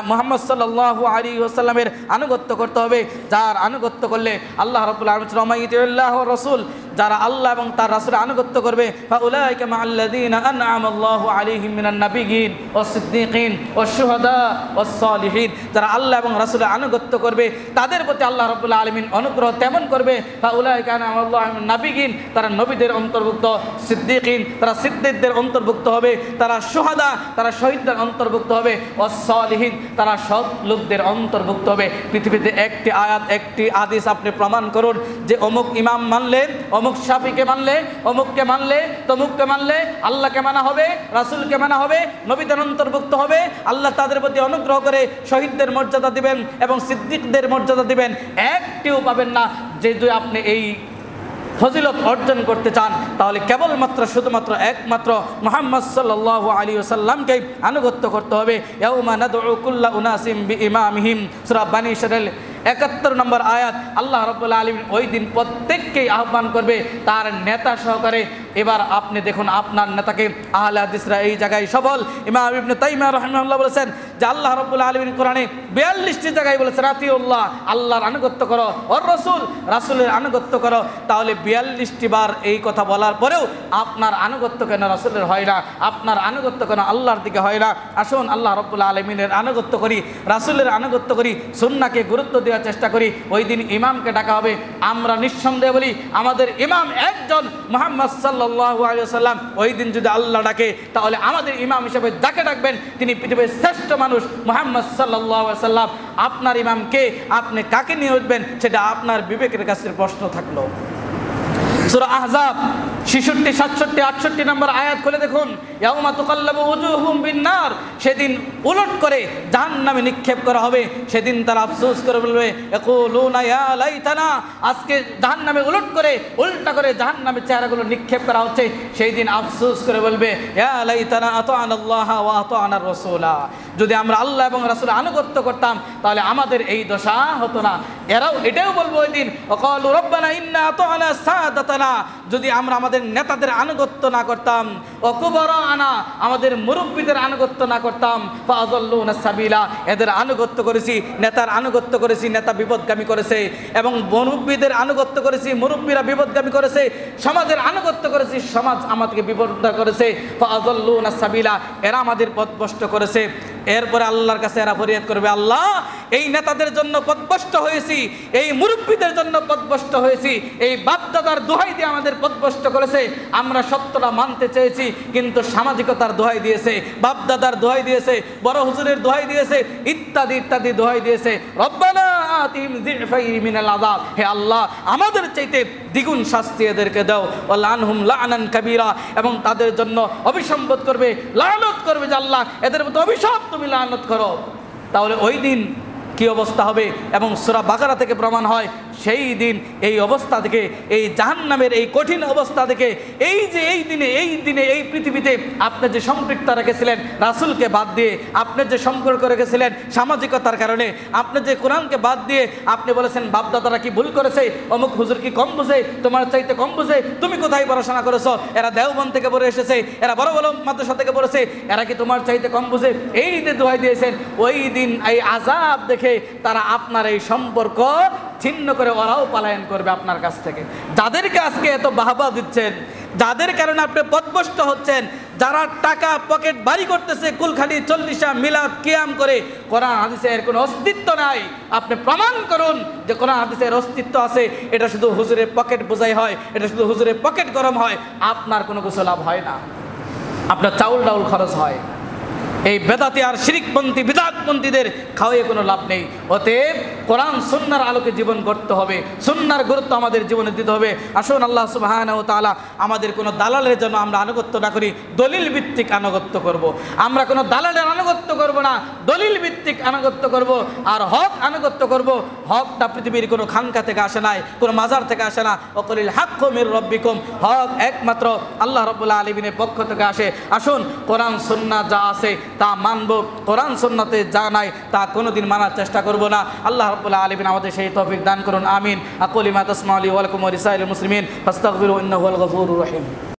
মুহাম্মদ সাল্লাল্লাহু আলাইহি ওয়াসাল্লামের আনুগত্য করতে হবে, যার আনুগত্য করলে আল্লাহ রাব্বুল আলামিন রামাইতুল্লাহ ওয়া রাসূল, যারা আল্লাহ এবং তার রাসূলের আনুগত্য করবে, ফাউলাইকা মাআল্লাযীনা আনআমাল্লাহু আলাইহিম মিনান নাবিয়্যিন ওয়াস সিদ্দীকিন ওয়াশ শুহাদা ওয়াস সালিহিন, যারা আল্লাহ এবং রাসূলের আনুগত্য করবে তাদের প্রতি আল্লাহ রাব্বুল আলামিন অনুগ্রহ তেমন করবে। ফাউলাইকা আনআমাল্লাহু মিনান নাবিয়্যিন, তারা নবীদের অন্তর্ভুক্ত, সিদ্দীকিন, তারা সিদ্দীকদের অন্তর্ভুক্ত হবে, তারা শুহাদা, তারা শহীদদের অন্তর্ভুক্ত হবে, ওয়াস সালিহিন, তৌহিদ, তারা সৎ লোকদের অন্তর্ভুক্ত হবে। পৃথিবীতে একটি আয়াত, একটি হাদিস আপনি প্রমাণ করুন যে অমুক ইমাম মানলে, অমুক শাফিকে মানলে, অমুককে মানলে, তমুককে মানলে আল্লাহকে মানা হবে, রাসূলকে মানা হবে, নবীদের অন্তর্ভুক্ত হবে, আল্লাহ তাদের প্রতি অনুগ্রহ করে শহীদদের মর্যাদা দিবেন এবং সিদ্দিকদের মর্যাদা দিবেন। একটিও পাবেন না। যেহেতু আপনি এই ফজিলত অর্জন করতে চান, তাহলে কেবলমাত্র শুধুমাত্র একমাত্র মুহাম্মদ সাল্লাল্লাহু আলাইহি ওয়াসাল্লামকে আনুগত্য করতে হবে। ইয়াউমা নাদউ কুল্লা উনাসিম বিইমামিহিম, সূরা বানী ইসরাঈল ৭১ নম্বর আয়াত। আল্লাহ রাব্বুল আলামিন ওই দিন প্রত্যেককেই আহ্বান করবে তার নেতা সহকারে। এবার আপনি দেখুন আপনার নেতাকে। আহলে হাদিসরা এই জায়গায় সফল। ইমাম ইবনে তাইমিয়া রাহিমাহুল্লাহ বলেছেন যে আল্লাহ রাব্বুল আলামিন কোরআনে ৪২টি জায়গায় বলেছেন আতিউল্লাহ, আল্লাহর আনুগত্য করো, ওর রাসূল, রাসূলের আনুগত্য করো। তাহলে ৪২টি বার এই কথা বলার পরেও আপনার আনুগত্য কেন রাসূলের হয় না? আপনার আনুগত্য কেন আল্লাহর দিকে হয় না? আসুন আল্লাহ রাব্বুল আলামিনের আনুগত্য করি, রাসূলের আনুগত্য করি, সুন্নাহকে গুরুত্ব দেওয়ার চেষ্টা করি। ওই দিন ইমামকে ডাকা হবে। আমরা নিঃসন্দেহে বলি আমাদের ইমাম একজন, মুহাম্মদ সাল্লাল্লাহু আলাইহি ওয়াসাল্লাম। ওই দিন যদি আল্লাহ ডাকে, তাহলে আমাদের ইমাম হিসেবে যাকে ডাকবেন তিনি পৃথিবীর শ্রেষ্ঠ মানুষ মুহাম্মদ সাল্লাল্লাহু আলাইহি ওয়াসাল্লাম। আপনার ইমামকে, আপনি কাকে নিয়ে উঠবেন সেটা আপনার বিবেকের কাছে প্রশ্ন থাকলো। সূরা আহজাব ৬৬, ৬৭, ৬৮ নম্বর আয়াত খুলে দেখুন। ইয়াউমা তুকাল্লাবু উজুহুম বিন-নার, সেদিন উলট করে জাহান্নামে নিক্ষেপ করা হবে। সেদিন তারা আফসোস করে বলবে ইয়াকুলুনা ইয়া লাইতানা, আজকে জাহান্নামে উলট করে, উল্টা করে জাহান্নামের চেহারাগুলো নিক্ষেপ করা হচ্ছে। সেই দিন আফসোস করে বলবে ইয়া লাইতানা আতা'নাল্লাহ ওয়া আতা'নার রাসূলা, যদি আমরা আল্লাহ এবং রাসূলের আনুগত্য করতাম তাহলে আমাদের এই দশা হতো না। এরাও এটাও বলবো ওই দিন ওয়াকালু রব্বানা ইন্না আতা'না সাদাতানা, যদি আমরা আমাদের নেতাদের আনুগত্য না করতাম, ওকুবরানা, আমাদের মুরব্বীদের আনুগত্য না করতাম, ফাআযাল্লুনা সাবিলা, এদের আনুগত্য করেছি, নেতার আনুগত্য করেছি, নেতা বিপদগামী করেছে, এবং মুরব্বীদের আনুগত্য করেছি, মুরব্বীরা বিপদগামী করেছে, সমাজের আনুগত্য করেছি, সমাজ আমাদেরকে বিপদগামী করেছে, ফাআযাল্লুনা সাবিলা, এরা আমাদের পথভ্রষ্ট করেছে। এরপরে আল্লাহর কাছে এরা ফরিয়াদ করবে, আল্লাহ এই নেতাদের জন্য পথভ্রষ্ট হয়েছি, এই মুরব্বীদের জন্য পথভ্রষ্ট হয়েছি, এই বাপদাদার দোহাই দিয়ে আমাদের পথভ্রষ্ট করেছে। আমরা সত্যটা মানতে চেয়েছি কিন্তু সামাজিকতার দোহাই দিয়েছে, বাপদাদার দোহাই দিয়েছে, বড় হুজুরের দোহাই দিয়েছে, ইত্যাদি ইত্যাদি দোহাই দিয়েছে। রব্বানা আতিহিম যিফাইন মিনাল আযাব, হে আল্লাহ আমাদের চাইতে দ্বিগুণ শাস্তি এদেরকে দাও। ওয়ালানহুম লা'নান কাবীরা, এবং তাদের জন্য অভিসম্বোধ করবে, লানত করবে যে আল্লাহ এদের মতো অভিশাপ তুমি লানত করো। তাহলে ওই দিন কি অবস্থা হবে? এবং সূরা বাকারা থেকে প্রমাণ হয় সেই দিন এই অবস্থা থেকে, এই জাহান্নামের এই কঠিন অবস্থা থেকে, এই যে এই দিনে এই পৃথিবীতে আপনি যে সম্পৃক্ত রেখেছিলেন রাসূলকে বাদ দিয়ে, আপনি যে সম্পর্ক রেখেছিলেন সামাজিকতার কারণে, আপনি যে কোরআনকে বাদ দিয়ে আপনি বলেছেন বাপদাদারা কি ভুল করেছে, অমুক হুজুর কি কম বুঝে, তোমার চাইতে কম বুঝে, তুমি কোথায় পড়াশোনা করেছো, এরা দেওবন্দ থেকে পড়ে এসেছে, এরা বড় বড় মাদ্রাসা থেকে পড়েছে, এরা কি তোমার চাইতে কম বুঝে, এই যে দোহাই দিয়েছেন। ওই দিন এই আযাব দেখে তারা আপনার এই সম্পর্ক ছিন্ন করে ওরাও পলায়ন করবে আপনার কাছ থেকে। যাদেরকে আজকে এত বাহবা দিচ্ছেন, যাদের কারণে আপনি পথভ্রষ্ট হচ্ছেন, যারা টাকা পকেট বাড়ি করতেছে, কুলখানি চল্লিশা মিলাদ কিয়াম করে, কোরআন হাদিসের কোনো অস্তিত্ব নাই, আপনি প্রমাণ করুন যে কোরআন হাদিসের অস্তিত্ব আছে। এটা শুধু হুজুরের পকেট বোঝাই হয়, এটা শুধু হুজুরের পকেট গরম হয়, আপনার কোনো কিছু লাভ হয় না, আপনার চাউল ডাউল খরচ হয়। এই বেদাতি আর শিরিকপন্থী বিদআতপন্থীদের খাওয়াইয়ে কোনো লাভ নেই। অতএব কোরআন সুন্নাহর আলোকে জীবন গড়তে হবে, সুন্নাহর গুরুত্ব আমাদের জীবনে দিতে হবে। আসুন আল্লাহ সুবহানাহু ওয়া তাআলা আমাদের কোনো দালালের জন্য আমরা আনুগত্য না করি, দলিল ভিত্তিক আনুগত্য করব। আমরা কোনো দালালের আনুগত্য করব না, দলিল ভিত্তিক আনুগত্য করব, আর হক আনুগত্য করব। হকটা পৃথিবীর কোনো খানকা থেকে আসে নাই, কোনো মাজার থেকে আসে না। ওয়াকুলিল হাক্কু মির রাব্বিকুম, হক একমাত্র আল্লাহ রাব্বুল আলামিনের পক্ষ থেকে আসে। আসুন কোরআন সুন্নাহ যা আছে তা মানব, কোরআন সুন্নাতে যা নাই তা কোনোদিন মানার চেষ্টা করব না। আল্লাহ রাব্বুল আলামিন আমাদের সেই তৌফিক দান করুন, আমিন। আকুলু মা তাসমাউলি ওয়া লাকুম ওয়া লিসাইরিল মুসলিমিন ফাস্তাগফিরু ইন্নাহু হুয়াল গফুরুর রহিম।